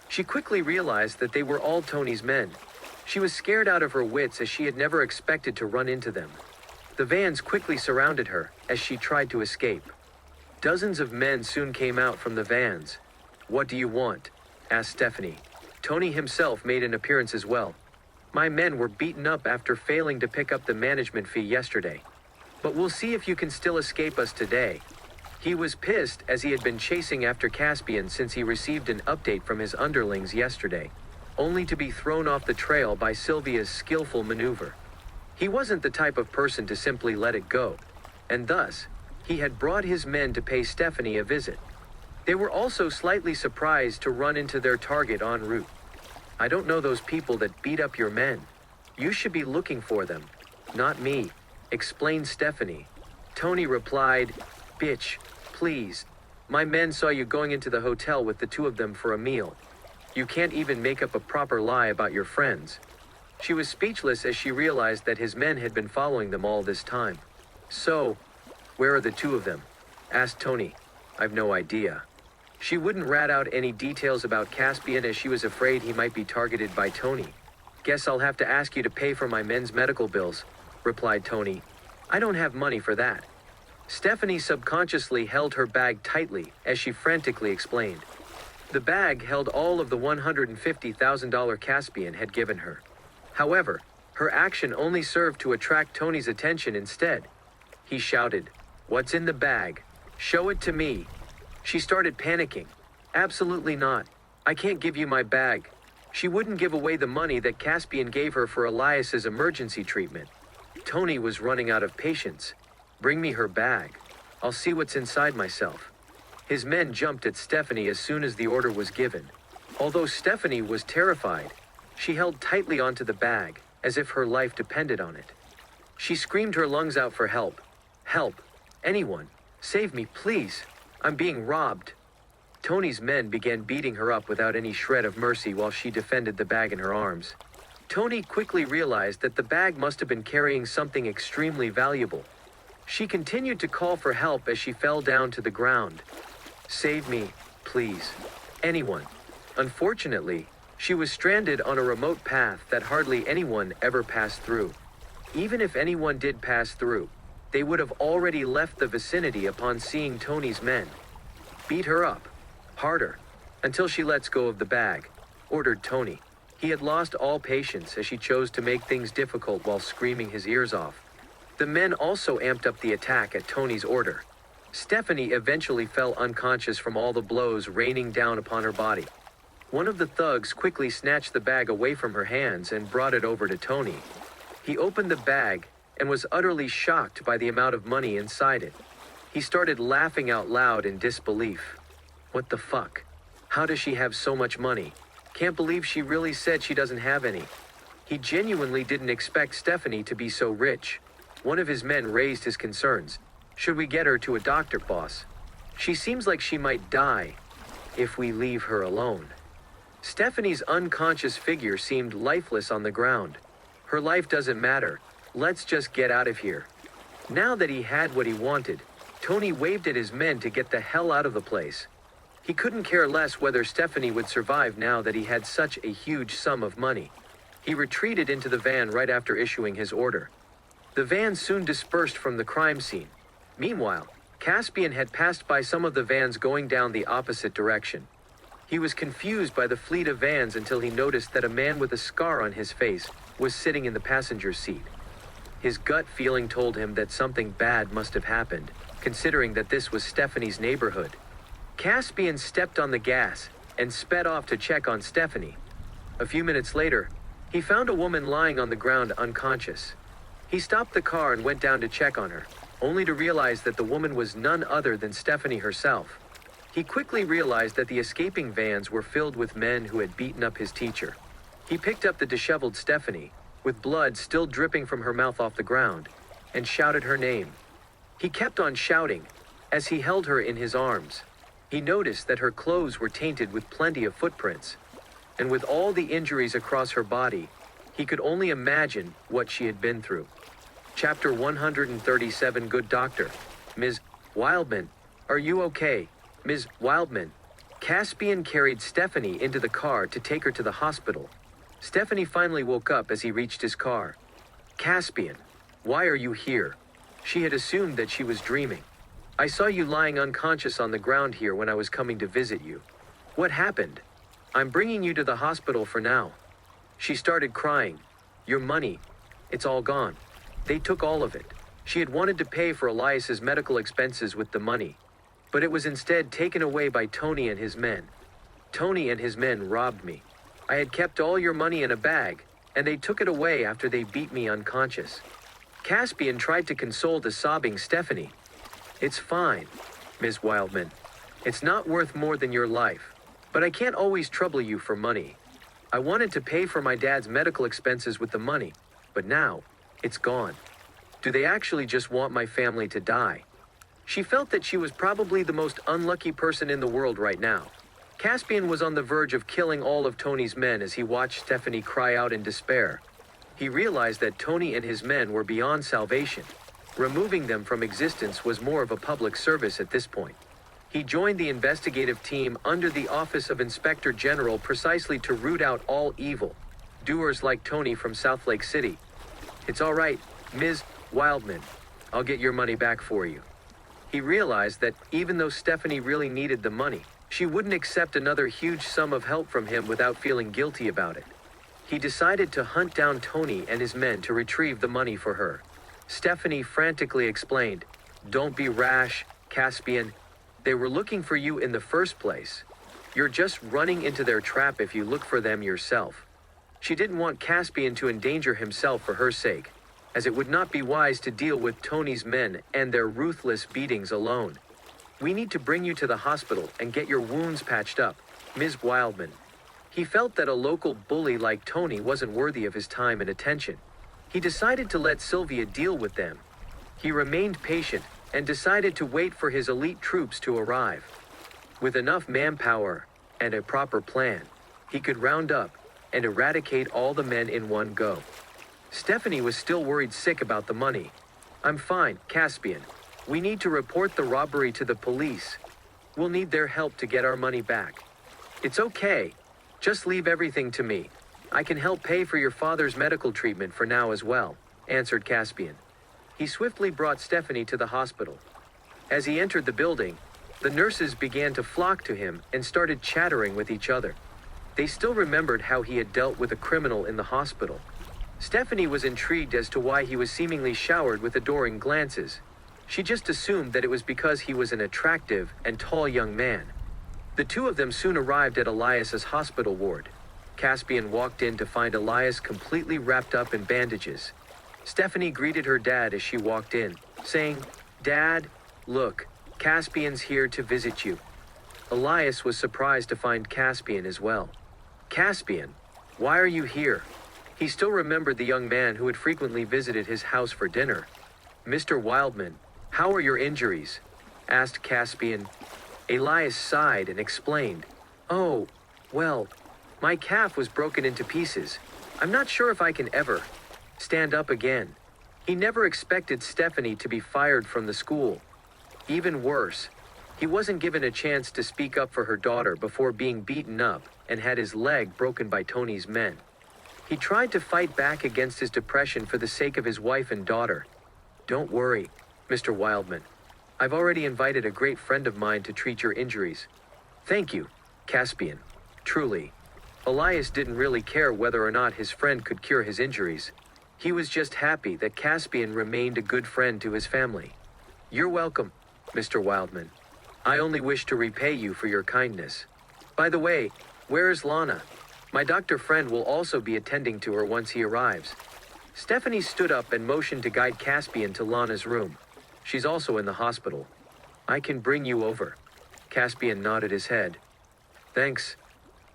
She quickly realized that they were all Tony's men. She was scared out of her wits as she had never expected to run into them. The vans quickly surrounded her as she tried to escape. Dozens of men soon came out from the vans. "What do you want?" asked Stephanie. Tony himself made an appearance as well. "My men were beaten up after failing to pick up the management fee yesterday. But we'll see if you can still escape us today." He was pissed as he had been chasing after Caspian since he received an update from his underlings yesterday, only to be thrown off the trail by Sylvia's skillful maneuver. He wasn't the type of person to simply let it go, and thus, he had brought his men to pay Stephanie a visit. They were also slightly surprised to run into their target en route. "I don't know those people that beat up your men. You should be looking for them, not me," explained Stephanie. Tony replied, "Bitch, please. My men saw you going into the hotel with the two of them for a meal. You can't even make up a proper lie about your friends." She was speechless as she realized that his men had been following them all this time. "So, where are the two of them?" asked Tony. "I've no idea." She wouldn't rat out any details about Caspian as she was afraid he might be targeted by Tony. "Guess I'll have to ask you to pay for my men's medical bills," replied Tony. "I don't have money for that." Stephanie subconsciously held her bag tightly as she frantically explained. The bag held all of the $150,000 Caspian had given her. However, her action only served to attract Tony's attention instead. He shouted, "What's in the bag? Show it to me." She started panicking. "Absolutely not. I can't give you my bag." She wouldn't give away the money that Caspian gave her for Elias's emergency treatment. Tony was running out of patience. "Bring me her bag. I'll see what's inside myself." His men jumped at Stephanie as soon as the order was given. Although Stephanie was terrified, she held tightly onto the bag, as if her life depended on it. She screamed her lungs out for help. "Help! Anyone! Save me, please! I'm being robbed!" Tony's men began beating her up without any shred of mercy while she defended the bag in her arms. Tony quickly realized that the bag must have been carrying something extremely valuable. She continued to call for help as she fell down to the ground. "Save me, please. Anyone." Unfortunately, she was stranded on a remote path that hardly anyone ever passed through. Even if anyone did pass through, they would have already left the vicinity upon seeing Tony's men. "Beat her up. Harder. Until she lets go of the bag," ordered Tony. He had lost all patience as she chose to make things difficult while screaming his ears off. The men also amped up the attack at Tony's order. Stephanie eventually fell unconscious from all the blows raining down upon her body. One of the thugs quickly snatched the bag away from her hands and brought it over to Tony. He opened the bag and was utterly shocked by the amount of money inside it. He started laughing out loud in disbelief. "What the fuck? How does she have so much money? Can't believe she really said she doesn't have any." He genuinely didn't expect Stephanie to be so rich. One of his men raised his concerns. "Should we get her to a doctor, boss? She seems like she might die if we leave her alone." Stephanie's unconscious figure seemed lifeless on the ground. "Her life doesn't matter. Let's just get out of here." Now that he had what he wanted, Tony waved at his men to get the hell out of the place. He couldn't care less whether Stephanie would survive now that he had such a huge sum of money. He retreated into the van right after issuing his order. The van soon dispersed from the crime scene. Meanwhile, Caspian had passed by some of the vans going down the opposite direction. He was confused by the fleet of vans until he noticed that a man with a scar on his face was sitting in the passenger seat. His gut feeling told him that something bad must have happened, considering that this was Stephanie's neighborhood. Caspian stepped on the gas and sped off to check on Stephanie. A few minutes later, he found a woman lying on the ground unconscious. He stopped the car and went down to check on her, only to realize that the woman was none other than Stephanie herself. He quickly realized that the escaping vans were filled with men who had beaten up his teacher. He picked up the disheveled Stephanie, with blood still dripping from her mouth off the ground, and shouted her name. He kept on shouting, as he held her in his arms. He noticed that her clothes were tainted with plenty of footprints. And with all the injuries across her body, he could only imagine what she had been through. Chapter 137. Good doctor. Ms. Wildman, are you okay? Ms. Wildman. Caspian carried Stephanie into the car to take her to the hospital. Stephanie finally woke up as he reached his car. Caspian, why are you here? She had assumed that she was dreaming. I saw you lying unconscious on the ground here when I was coming to visit you. What happened? I'm bringing you to the hospital for now. She started crying. Your money, it's all gone. They took all of it. She had wanted to pay for Elias's medical expenses with the money, but it was instead taken away by Tony and his men. Tony and his men robbed me. I had kept all your money in a bag, and they took it away after they beat me unconscious. Caspian tried to console the sobbing Stephanie. It's fine, Ms. Wildman. It's not worth more than your life, but I can't always trouble you for money. I wanted to pay for my dad's medical expenses with the money, but now, it's gone. Do they actually just want my family to die? She felt that she was probably the most unlucky person in the world right now. Caspian was on the verge of killing all of Tony's men as he watched Stephanie cry out in despair. He realized that Tony and his men were beyond salvation. Removing them from existence was more of a public service at this point. He joined the investigative team under the Office of Inspector General precisely to root out all evil doers like Tony from South Lake City. It's all right, Ms. Wildman. I'll get your money back for you. He realized that even though Stephanie really needed the money, she wouldn't accept another huge sum of help from him without feeling guilty about it. He decided to hunt down Tony and his men to retrieve the money for her. Stephanie frantically explained, "Don't be rash, Caspian. They were looking for you in the first place. You're just running into their trap if you look for them yourself." She didn't want Caspian to endanger himself for her sake, as it would not be wise to deal with Tony's men and their ruthless beatings alone. "We need to bring you to the hospital and get your wounds patched up, Ms. Wildman." He felt that a local bully like Tony wasn't worthy of his time and attention. He decided to let Sylvia deal with them. He remained patient and decided to wait for his elite troops to arrive. With enough manpower and a proper plan, he could round up and eradicate all the men in one go. Stephanie was still worried sick about the money. "I'm fine, Caspian. We need to report the robbery to the police. We'll need their help to get our money back." "It's okay. Just leave everything to me. I can help pay for your father's medical treatment for now as well," answered Caspian. He swiftly brought Stephanie to the hospital. As he entered the building, the nurses began to flock to him and started chattering with each other. They still remembered how he had dealt with a criminal in the hospital. Stephanie was intrigued as to why he was seemingly showered with adoring glances. She just assumed that it was because he was an attractive and tall young man. The two of them soon arrived at Elias's hospital ward. Caspian walked in to find Elias completely wrapped up in bandages. Stephanie greeted her dad as she walked in, saying, "Dad, look, Caspian's here to visit you." Elias was surprised to find Caspian as well. "Caspian, why are you here?" He still remembered the young man who had frequently visited his house for dinner. "Mr. Wildman, how are your injuries?" asked Caspian. Elias sighed and explained, "Oh, well, my calf was broken into pieces. I'm not sure if I can ever stand up again." He never expected Stephanie to be fired from the school. Even worse, he wasn't given a chance to speak up for her daughter before being beaten up and had his leg broken by Tony's men. He tried to fight back against his depression for the sake of his wife and daughter. "Don't worry, Mr. Wildman. I've already invited a great friend of mine to treat your injuries." "Thank you, Caspian. Truly." Elias didn't really care whether or not his friend could cure his injuries. He was just happy that Caspian remained a good friend to his family. "You're welcome, Mr. Wildman. I only wish to repay you for your kindness. By the way, where is Lana? My doctor friend will also be attending to her once he arrives." Stephanie stood up and motioned to guide Caspian to Lana's room. "She's also in the hospital. I can bring you over." Caspian nodded his head. "Thanks."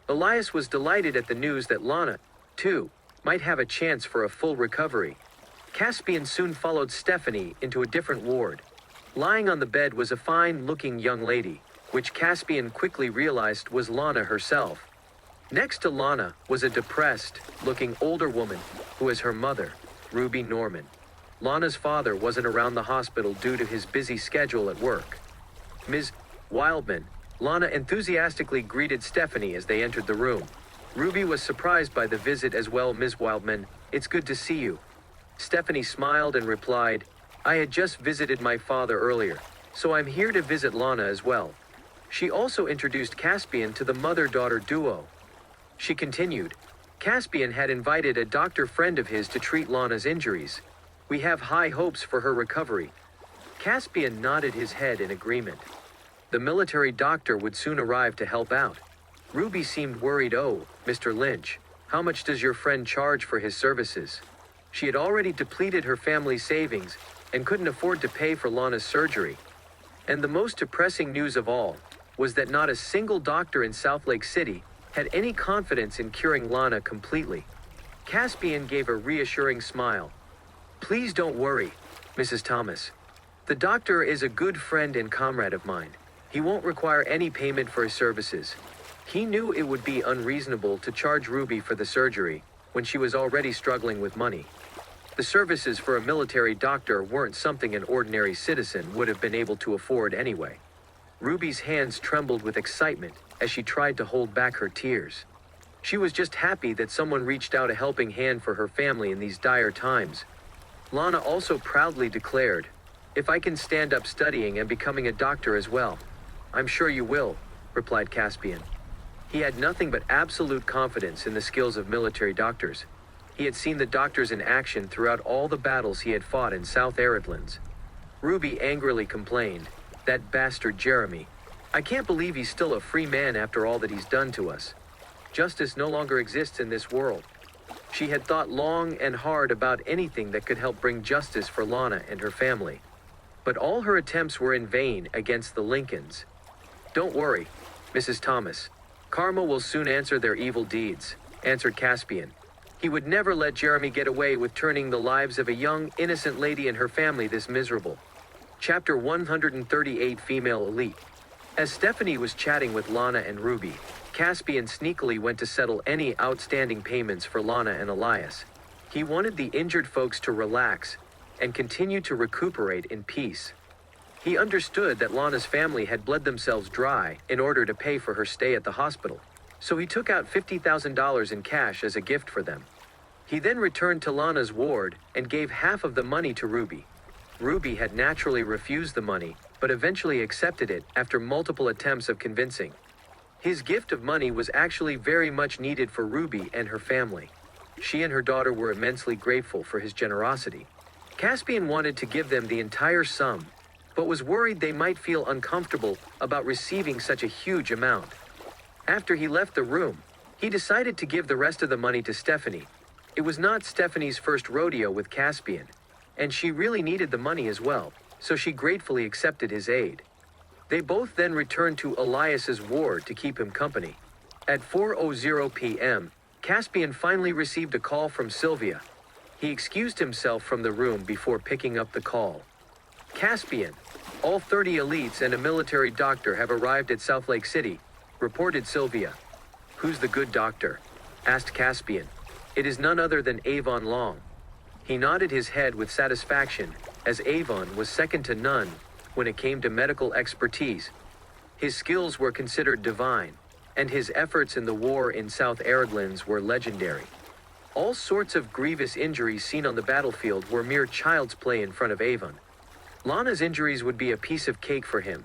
Elias was delighted at the news that Lana, too, might have a chance for a full recovery. Caspian soon followed Stephanie into a different ward. Lying on the bed was a fine-looking young lady. which Caspian quickly realized was Lana herself. Next to Lana was a depressed-looking older woman who was her mother, Ruby Norman. Lana's father wasn't around the hospital due to his busy schedule at work. Ms. Wildman, Lana enthusiastically greeted Stephanie as they entered the room. Ruby was surprised by the visit as well. Ms. Wildman, it's good to see you. Stephanie smiled and replied, I had just visited my father earlier, so I'm here to visit Lana as well. She also introduced Caspian to the mother-daughter duo. She continued, Caspian had invited a doctor friend of his to treat Lana's injuries. We have high hopes for her recovery. Caspian nodded his head in agreement. The military doctor would soon arrive to help out. Ruby seemed worried. Oh, Mr. Lynch, how much does your friend charge for his services? She had already depleted her family's savings and couldn't afford to pay for Lana's surgery. And the most depressing news of all was that not a single doctor in South Lake City had any confidence in curing Lana completely. Caspian gave a reassuring smile. Please don't worry, Mrs. Thomas. The doctor is a good friend and comrade of mine. He won't require any payment for his services. He knew it would be unreasonable to charge Ruby for the surgery when she was already struggling with money. The services for a military doctor weren't something an ordinary citizen would have been able to afford anyway. Ruby's hands trembled with excitement as she tried to hold back her tears. She was just happy that someone reached out a helping hand for her family in these dire times. Lana also proudly declared, If I can stand up studying and becoming a doctor as well. I'm sure you will, replied Caspian. He had nothing but absolute confidence in the skills of military doctors. He had seen the doctors in action throughout all the battles he had fought in South Aridlands. Ruby angrily complained, That bastard Jeremy. I can't believe he's still a free man after all that he's done to us. Justice no longer exists in this world. She had thought long and hard about anything that could help bring justice for Lana and her family. But all her attempts were in vain against the Lincolns. Don't worry, Mrs. Thomas. Karma will soon answer their evil deeds, answered Caspian. He would never let Jeremy get away with turning the lives of a young, innocent lady and her family this miserable. Chapter 138 Female Elite. As Stephanie was chatting with Lana and Ruby, Caspian sneakily went to settle any outstanding payments for Lana and Elias. He wanted the injured folks to relax and continue to recuperate in peace. He understood that Lana's family had bled themselves dry in order to pay for her stay at the hospital, so he took out $50,000 in cash as a gift for them. He then returned to Lana's ward and gave half of the money to Ruby. Ruby had naturally refused the money, but eventually accepted it after multiple attempts of convincing. His gift of money was actually very much needed for Ruby and her family. She and her daughter were immensely grateful for his generosity. Caspian wanted to give them the entire sum, but was worried they might feel uncomfortable about receiving such a huge amount. After he left the room, he decided to give the rest of the money to Stephanie. It was not Stephanie's first rodeo with Caspian, and she really needed the money as well, so she gratefully accepted his aid. They both then returned to Elias's ward to keep him company. At 4:00 p.m., Caspian finally received a call from Sylvia. He excused himself from the room before picking up the call. Caspian, all 30 elites and a military doctor have arrived at South Lake City, reported Sylvia. Who's the good doctor? Asked Caspian. It is none other than Avon Long. He nodded his head with satisfaction, as Avon was second to none when it came to medical expertise. His skills were considered divine, and his efforts in the war in South Aridlands were legendary. All sorts of grievous injuries seen on the battlefield were mere child's play in front of Avon. Lana's injuries would be a piece of cake for him.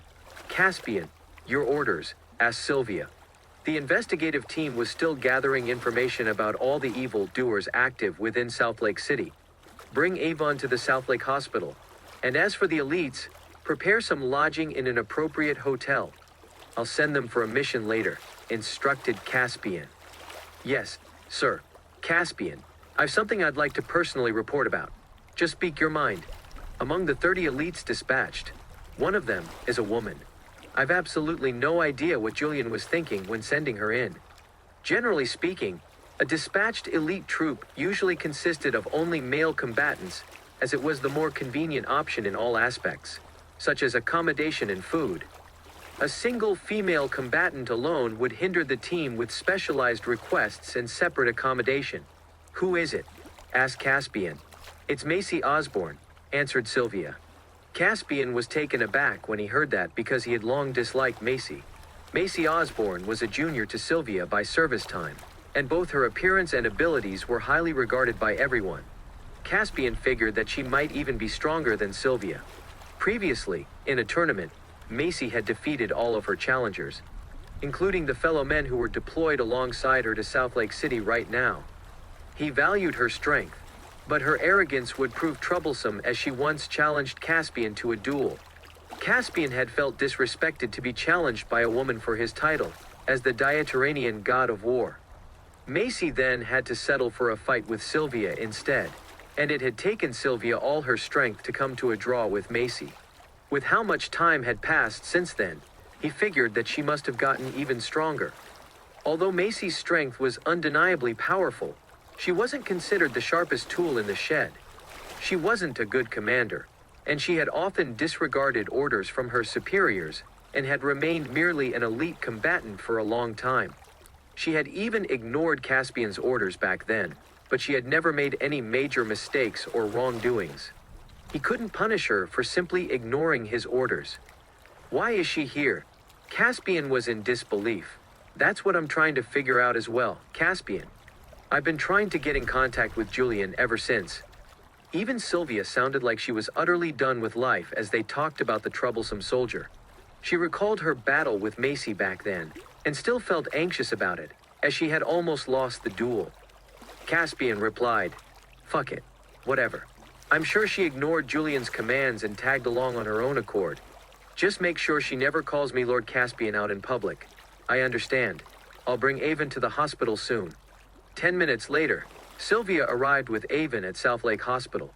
Caspian, your orders, asked Sylvia. The investigative team was still gathering information about all the evil doers active within South Lake City. Bring Avon to the South Lake Hospital. And as for the elites, prepare some lodging in an appropriate hotel. I'll send them for a mission later, instructed Caspian. Yes, sir. Caspian, I've something I'd like to personally report about. Just speak your mind. Among the 30 elites dispatched, one of them is a woman. I've absolutely no idea what Julian was thinking when sending her in. Generally speaking, a dispatched elite troop usually consisted of only male combatants, as it was the more convenient option in all aspects, such as accommodation and food. A single female combatant alone would hinder the team with specialized requests and separate accommodation. "Who is it?" asked Caspian. "It's Macy Osborne," answered Sylvia. Caspian was taken aback when he heard that because he had long disliked Macy. Macy Osborne was a junior to Sylvia by service time, and both her appearance and abilities were highly regarded by everyone. Caspian figured that she might even be stronger than Sylvia. Previously, in a tournament, Macy had defeated all of her challengers, including the fellow men who were deployed alongside her to South Lake City right now. He valued her strength, but her arrogance would prove troublesome as she once challenged Caspian to a duel. Caspian had felt disrespected to be challenged by a woman for his title, as the Dieteranian god of war. Macy then had to settle for a fight with Sylvia instead, and it had taken Sylvia all her strength to come to a draw with Macy. With how much time had passed since then, he figured that she must have gotten even stronger. Although Macy's strength was undeniably powerful, she wasn't considered the sharpest tool in the shed. She wasn't a good commander, and she had often disregarded orders from her superiors and had remained merely an elite combatant for a long time. She had even ignored Caspian's orders back then, but she had never made any major mistakes or wrongdoings. He couldn't punish her for simply ignoring his orders. "Why is she here?" Caspian was in disbelief. "That's what I'm trying to figure out as well, Caspian. I've been trying to get in contact with Julian ever since." Even Sylvia sounded like she was utterly done with life as they talked about the troublesome soldier. She recalled her battle with Macy back then, and still felt anxious about it, as she had almost lost the duel. Caspian replied, "Fuck it. Whatever. I'm sure she ignored Julian's commands and tagged along on her own accord. Just make sure she never calls me Lord Caspian out in public. I understand. I'll bring Avon to the hospital soon." 10 minutes later, Sylvia arrived with Avon at South Lake Hospital.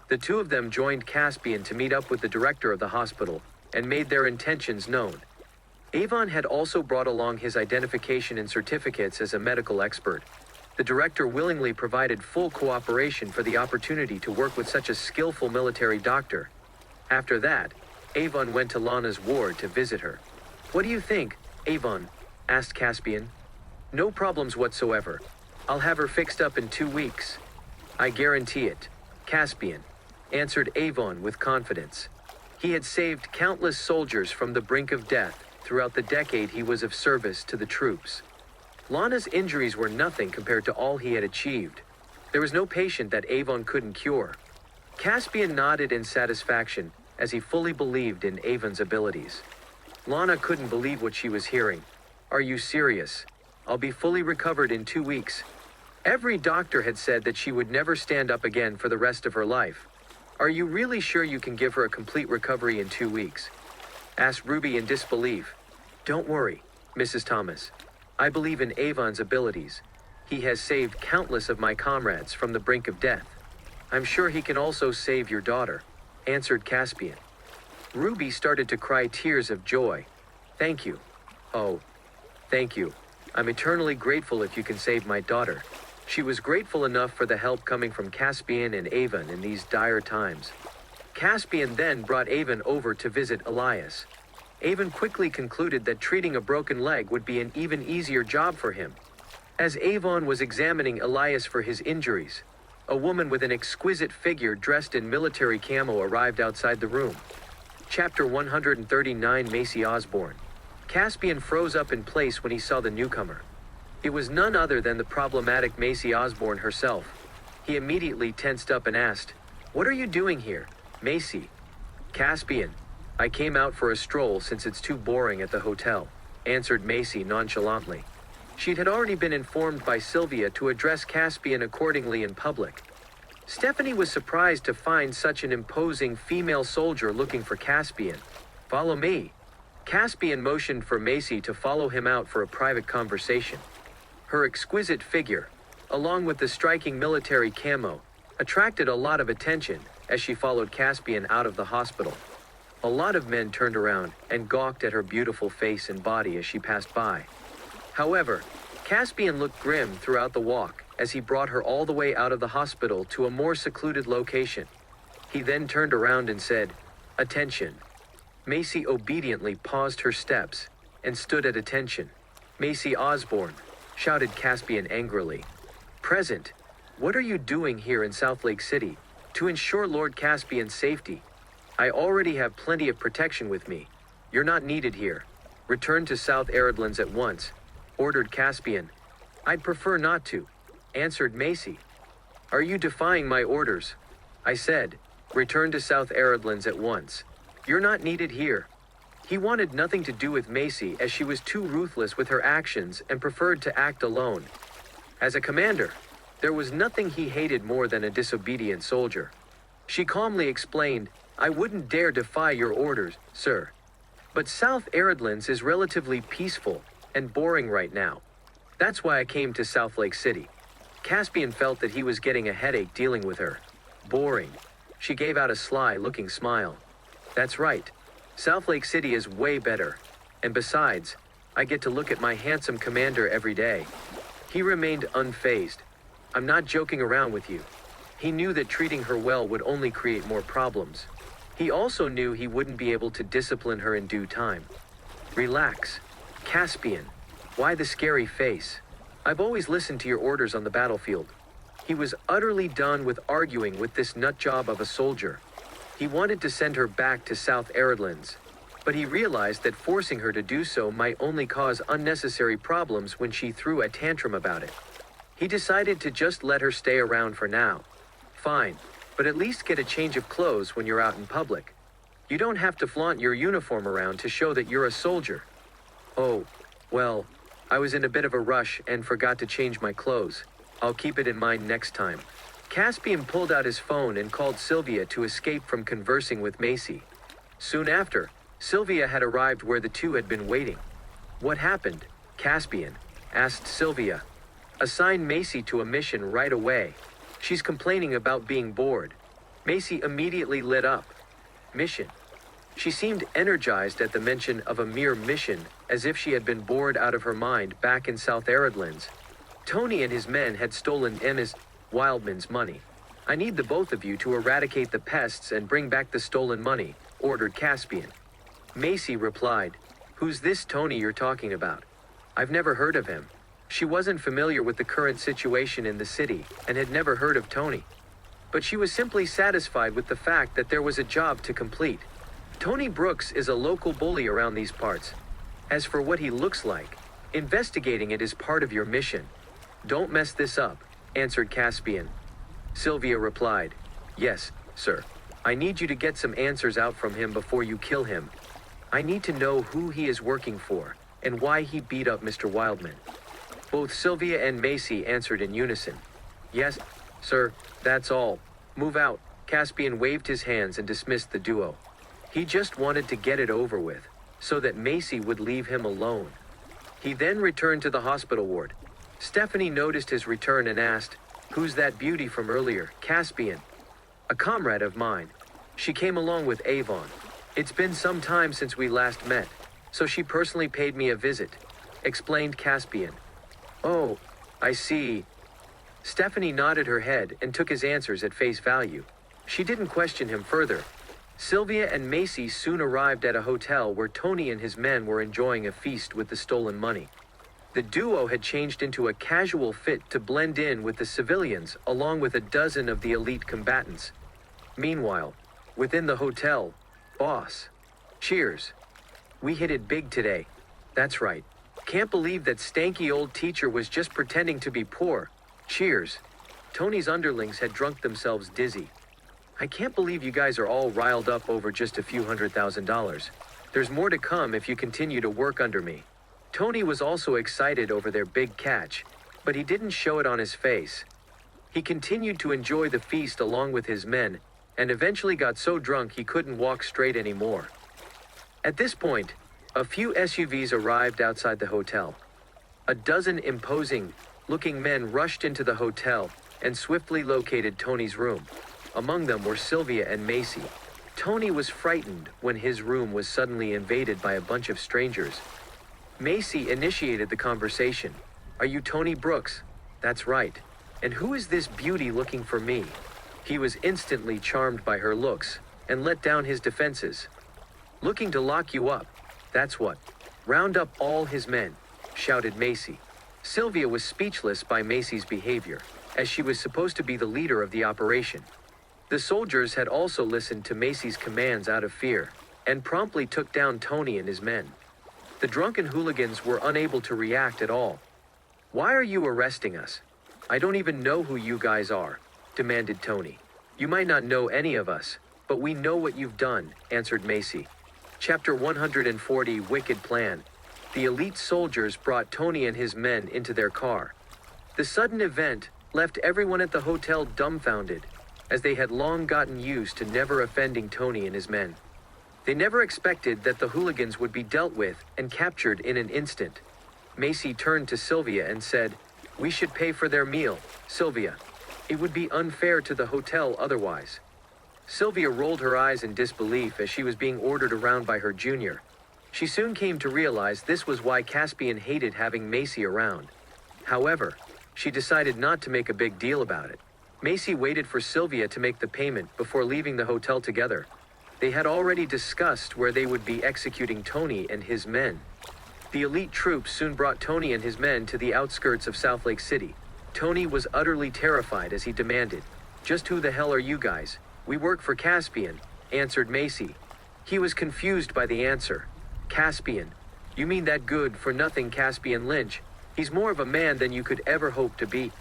The two of them joined Caspian to meet up with the director of the hospital and made their intentions known. Avon had also brought along his identification and certificates as a medical expert. The director willingly provided full cooperation for the opportunity to work with such a skillful military doctor. After that, Avon went to Lana's ward to visit her. "What do you think, Avon?" asked Caspian. "No problems whatsoever. I'll have her fixed up in 2 weeks. I guarantee it," Caspian answered Avon with confidence. He had saved countless soldiers from the brink of death throughout the decade he was of service to the troops. Lana's injuries were nothing compared to all he had achieved. There was no patient that Avon couldn't cure. Caspian nodded in satisfaction as he fully believed in Avon's abilities. Lana couldn't believe what she was hearing. "Are you serious? I'll be fully recovered in 2 weeks." Every doctor had said that she would never stand up again for the rest of her life. "Are you really sure you can give her a complete recovery in 2 weeks?" asked Ruby in disbelief. "Don't worry, Mrs. Thomas. I believe in Avon's abilities. He has saved countless of my comrades from the brink of death. I'm sure he can also save your daughter," answered Caspian. Ruby started to cry tears of joy. "Thank you. Oh, thank you. I'm eternally grateful if you can save my daughter." She was grateful enough for the help coming from Caspian and Avon in these dire times. Caspian then brought Avon over to visit Elias. Avon quickly concluded that treating a broken leg would be an even easier job for him. As Avon was examining Elias for his injuries, a woman with an exquisite figure dressed in military camo arrived outside the room. Chapter 139, Macy Osborne. Caspian froze up in place when he saw the newcomer. It was none other than the problematic Macy Osborne herself. He immediately tensed up and asked, "What are you doing here, Macy?" "Caspian, I came out for a stroll since it's too boring at the hotel," answered Macy nonchalantly. She had already been informed by Sylvia to address Caspian accordingly in public. Stephanie was surprised to find such an imposing female soldier looking for Caspian. "Follow me." Caspian motioned for Macy to follow him out for a private conversation. Her exquisite figure, along with the striking military camo, attracted a lot of attention as she followed Caspian out of the hospital. A lot of men turned around and gawked at her beautiful face and body as she passed by. However, Caspian looked grim throughout the walk as he brought her all the way out of the hospital to a more secluded location. He then turned around and said, "Attention. Macy obediently paused her steps and stood at attention. "Macy Osborne," shouted Caspian angrily. "Present. What are you doing here in South Lake City? To ensure Lord Caspian's safety. I already have plenty of protection with me. You're not needed here. Return to South Eredlands at once," ordered Caspian. "I'd prefer not to," answered Macy. "Are you defying my orders?" "I said, return to South Eredlands at once. You're not needed here." He wanted nothing to do with Macy as she was too ruthless with her actions and preferred to act alone. As a commander, there was nothing he hated more than a disobedient soldier. She calmly explained, "I wouldn't dare defy your orders, sir. But South Eredlands is relatively peaceful and boring right now. That's why I came to South Lake City." Caspian felt that he was getting a headache dealing with her. Boring. She gave out a sly-looking smile. "That's right. South Lake City is way better. And besides, I get to look at my handsome commander every day." He remained unfazed. "I'm not joking around with you." He knew that treating her well would only create more problems. He also knew he wouldn't be able to discipline her in due time. "Relax. Caspian. Why the scary face? I've always listened to your orders on the battlefield." He was utterly done with arguing with this nutjob of a soldier. He wanted to send her back to South Eredlands, but he realized that forcing her to do so might only cause unnecessary problems when she threw a tantrum about it. He decided to just let her stay around for now. "Fine, but at least get a change of clothes when you're out in public. You don't have to flaunt your uniform around to show that you're a soldier." "Oh, well, I was in a bit of a rush and forgot to change my clothes. I'll keep it in mind next time." Caspian pulled out his phone and called Sylvia to escape from conversing with Macy. Soon after, Sylvia had arrived where the two had been waiting. "What happened, Caspian?" asked Sylvia. "Assign Macy to a mission right away. She's complaining about being bored." Macy immediately lit up. "Mission?" She seemed energized at the mention of a mere mission, as if she had been bored out of her mind back in South Eredlands. Tony and his men had stolen Ennis Wildman's money. "I need the both of you to eradicate the pests and bring back the stolen money," ordered Caspian. Macy replied, "Who's this Tony you're talking about? I've never heard of him." She wasn't familiar with the current situation in the city and had never heard of Tony. But she was simply satisfied with the fact that there was a job to complete. Tony Brooks is a local bully around these parts. As for what he looks like, investigating it is part of your mission. "Don't mess this up," answered Caspian. Sylvia replied, "Yes, sir. I need you to get some answers out from him before you kill him. I need to know who he is working for and why he beat up Mr. Wildman." Both Sylvia and Macy answered in unison. "Yes, sir, that's all. Move out." Caspian waved his hands and dismissed the duo. He just wanted to get it over with, so that Macy would leave him alone. He then returned to the hospital ward. Stephanie noticed his return and asked, "Who's that beauty from earlier, Caspian?" "A comrade of mine. She came along with Avon. It's been some time since we last met, so she personally paid me a visit," explained Caspian. "Oh, I see." Stephanie nodded her head and took his answers at face value. She didn't question him further. Sylvia and Macy soon arrived at a hotel where Tony and his men were enjoying a feast with the stolen money. The duo had changed into a casual fit to blend in with the civilians along with a dozen of the elite combatants. Meanwhile, within the hotel, "Boss. Cheers. We hit it big today. That's right. Can't believe that stanky old teacher was just pretending to be poor. Cheers." Tony's underlings had drunk themselves dizzy. "I can't believe you guys are all riled up over just a few $100,000. There's more to come if you continue to work under me." Tony was also excited over their big catch, but he didn't show it on his face. He continued to enjoy the feast along with his men, and eventually got so drunk he couldn't walk straight anymore. At this point, a few SUVs arrived outside the hotel. A dozen imposing-looking men rushed into the hotel and swiftly located Tony's room. Among them were Sylvia and Macy. Tony was frightened when his room was suddenly invaded by a bunch of strangers. Macy initiated the conversation. "Are you Tony Brooks?" "That's right. And who is this beauty looking for me?" He was instantly charmed by her looks and let down his defenses. Looking to lock you up. That's what. Round up all his men, shouted Macy. Sylvia was speechless by Macy's behavior, as she was supposed to be the leader of the operation. The soldiers had also listened to Macy's commands out of fear, and promptly took down Tony and his men. The drunken hooligans were unable to react at all. "Why are you arresting us? I don't even know who you guys are," demanded Tony. "You might not know any of us, but we know what you've done," answered Macy. Chapter 140, Wicked Plan. The elite soldiers brought Tony and his men into their car. The sudden event left everyone at the hotel dumbfounded, as they had long gotten used to never offending Tony and his men. They never expected that the hooligans would be dealt with and captured in an instant. Macy turned to Sylvia and said, "We should pay for their meal, Sylvia. It would be unfair to the hotel otherwise." Sylvia rolled her eyes in disbelief as she was being ordered around by her junior. She soon came to realize this was why Caspian hated having Macy around. However, she decided not to make a big deal about it. Macy waited for Sylvia to make the payment before leaving the hotel together. They had already discussed where they would be executing Tony and his men. The elite troops soon brought Tony and his men to the outskirts of South Lake City. Tony was utterly terrified as he demanded, "Just who the hell are you guys?" "We work for Caspian," answered Macy. He was confused by the answer. "Caspian? You mean that good-for-nothing Caspian Lynch? He's more of a man than you could ever hope to be."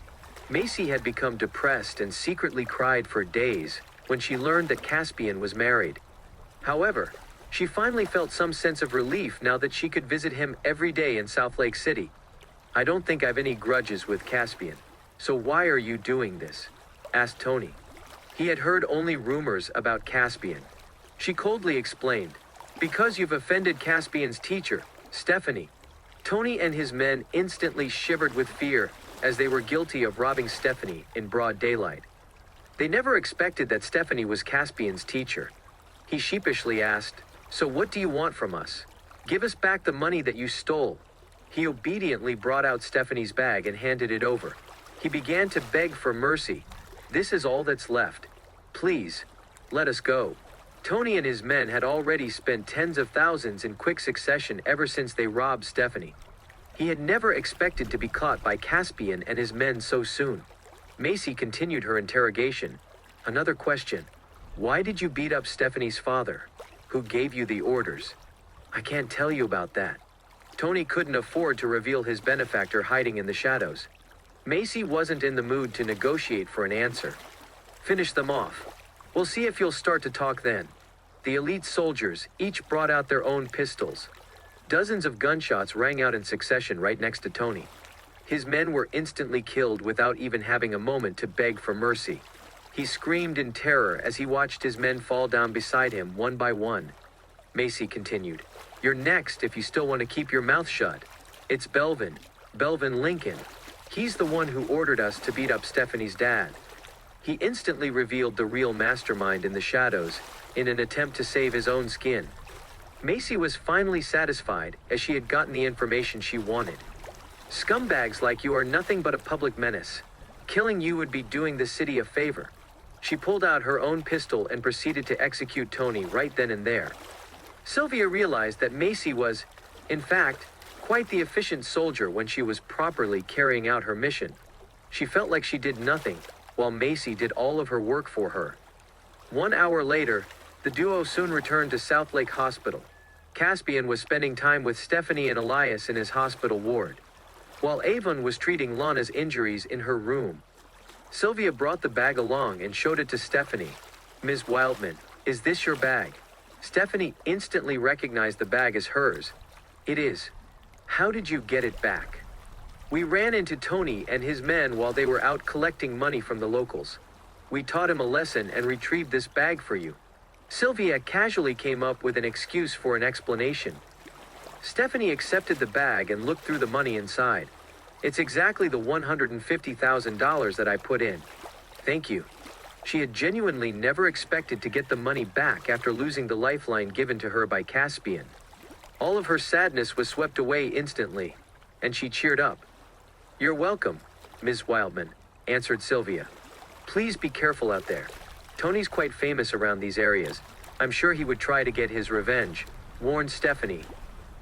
Macy had become depressed and secretly cried for days when she learned that Caspian was married. However, she finally felt some sense of relief now that she could visit him every day in South Lake City. "I don't think I've any grudges with Caspian. So why are you doing this?" asked Tony. He had heard only rumors about Caspian. She coldly explained, "Because you've offended Caspian's teacher, Stephanie." Tony and his men instantly shivered with fear as they were guilty of robbing Stephanie in broad daylight. They never expected that Stephanie was Caspian's teacher. He sheepishly asked, "So what do you want from us? Give us back the money that you stole." He obediently brought out Stephanie's bag and handed it over. He began to beg for mercy. "This is all that's left. Please, let us go." Tony and his men had already spent tens of thousands in quick succession ever since they robbed Stephanie. He had never expected to be caught by Caspian and his men so soon. Macy continued her interrogation. "Another question. Why did you beat up Stephanie's father? Who gave you the orders?" "I can't tell you about that." Tony couldn't afford to reveal his benefactor hiding in the shadows. Macy wasn't in the mood to negotiate for an answer. "Finish them off. We'll see if you'll start to talk then." The elite soldiers each brought out their own pistols. Dozens of gunshots rang out in succession right next to Tony. His men were instantly killed without even having a moment to beg for mercy. He screamed in terror as he watched his men fall down beside him one by one. Macy continued, "You're next if you still want to keep your mouth shut. It's Belvin Lincoln. He's the one who ordered us to beat up Stephanie's dad." He instantly revealed the real mastermind in the shadows in an attempt to save his own skin. Macy was finally satisfied as she had gotten the information she wanted. "Scumbags like you are nothing but a public menace. Killing you would be doing the city a favor." She pulled out her own pistol and proceeded to execute Tony right then and there. Sylvia realized that Macy was, in fact, quite the efficient soldier when she was properly carrying out her mission. She felt like she did nothing, while Macy did all of her work for her. 1 hour later, the duo soon returned to South Lake Hospital. Caspian was spending time with Stephanie and Elias in his hospital ward, while Avon was treating Lana's injuries in her room. Sylvia brought the bag along and showed it to Stephanie. "Ms. Wildman, is this your bag?" Stephanie instantly recognized the bag as hers. "It is. How did you get it back?" "We ran into Tony and his men while they were out collecting money from the locals. We taught him a lesson and retrieved this bag for you." Sylvia casually came up with an excuse for an explanation. Stephanie accepted the bag and looked through the money inside. "It's exactly the $150,000 that I put in. Thank you." She had genuinely never expected to get the money back after losing the lifeline given to her by Caspian. All of her sadness was swept away instantly, and she cheered up. "You're welcome, Ms. Wildman," answered Sylvia. "Please be careful out there. Tony's quite famous around these areas. I'm sure he would try to get his revenge, warned Stephanie.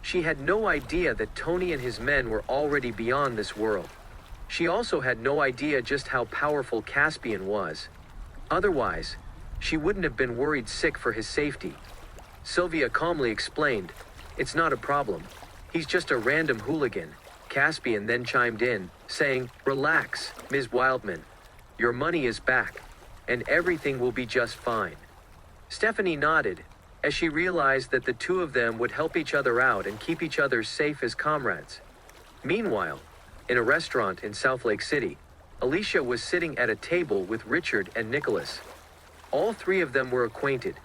She had no idea that Tony and his men were already beyond this world. She also had no idea just how powerful Caspian was. Otherwise, she wouldn't have been worried sick for his safety. Sylvia calmly explained, "It's not a problem. He's just a random hooligan." Caspian then chimed in, saying, "Relax, Ms. Wildman. Your money is back, and everything will be just fine." Stephanie nodded, as she realized that the two of them would help each other out and keep each other safe as comrades. Meanwhile, in a restaurant in South Lake City, Alicia was sitting at a table with Richard and Nicholas. All three of them were acquainted,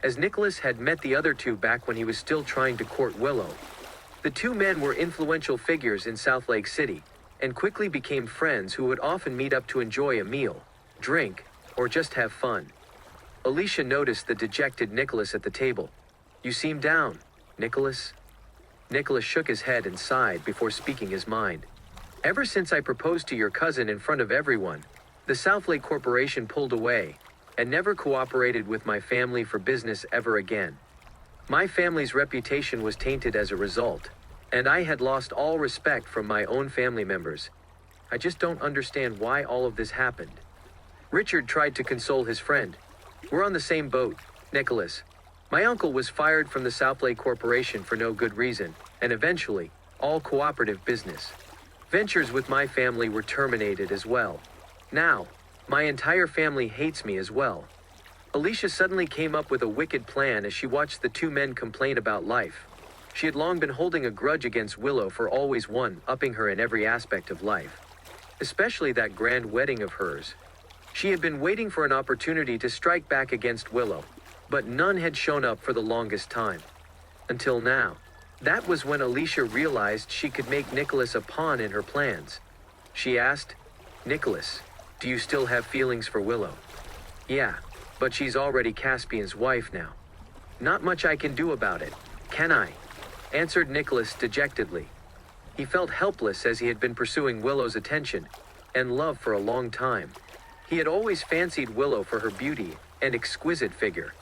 as Nicholas had met the other two back when he was still trying to court Willow. The two men were influential figures in South Lake City, and quickly became friends who would often meet up to enjoy a meal, drink, or just have fun. Alicia noticed the dejected Nicholas at the table. "You seem down, Nicholas." Nicholas shook his head and sighed before speaking his mind. "Ever since I proposed to your cousin in front of everyone, the South Lake Corporation pulled away, and never cooperated with my family for business ever again. My family's reputation was tainted as a result, and I had lost all respect from my own family members. I just don't understand why all of this happened." Richard tried to console his friend. "We're on the same boat, Nicholas. My uncle was fired from the South Lake Corporation for no good reason, and eventually, all cooperative business ventures with my family were terminated as well. Now, my entire family hates me as well." Alicia suddenly came up with a wicked plan as she watched the two men complain about life. She had long been holding a grudge against Willow for always one-upping her in every aspect of life, especially that grand wedding of hers. She had been waiting for an opportunity to strike back against Willow, but none had shown up for the longest time. Until now. That was when Alicia realized she could make Nicholas a pawn in her plans. She asked, "Nicholas, do you still have feelings for Willow?" "Yeah, but she's already Caspian's wife now. Not much I can do about it, can I?" answered Nicholas dejectedly. He felt helpless as he had been pursuing Willow's attention and love for a long time. He had always fancied Willow for her beauty and exquisite figure.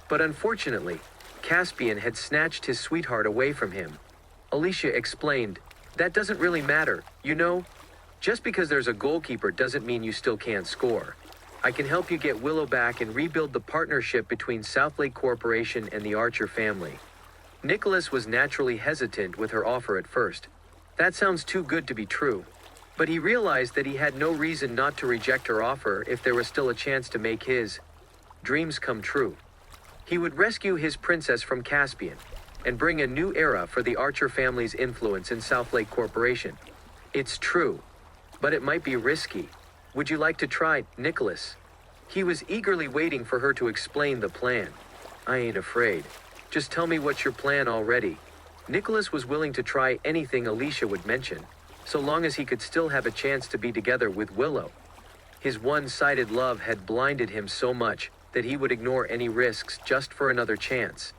But unfortunately, Caspian had snatched his sweetheart away from him. Alicia explained, "That doesn't really matter, you know? Just because there's a goalkeeper doesn't mean you still can't score. I can help you get Willow back and rebuild the partnership between South Lake Corporation and the Archer family." Nicholas was naturally hesitant with her offer at first. That sounds too good to be true. But he realized that he had no reason not to reject her offer if there was still a chance to make his dreams come true. He would rescue his princess from Caspian and bring a new era for the Archer family's influence in South Lake Corporation. "It's true, but it might be risky. Would you like to try, Nicholas?" He was eagerly waiting for her to explain the plan. "I ain't afraid. Just tell me what's your plan already." Nicholas was willing to try anything Alicia would mention, so long as he could still have a chance to be together with Willow. His one-sided love had blinded him so much that he would ignore any risks just for another chance.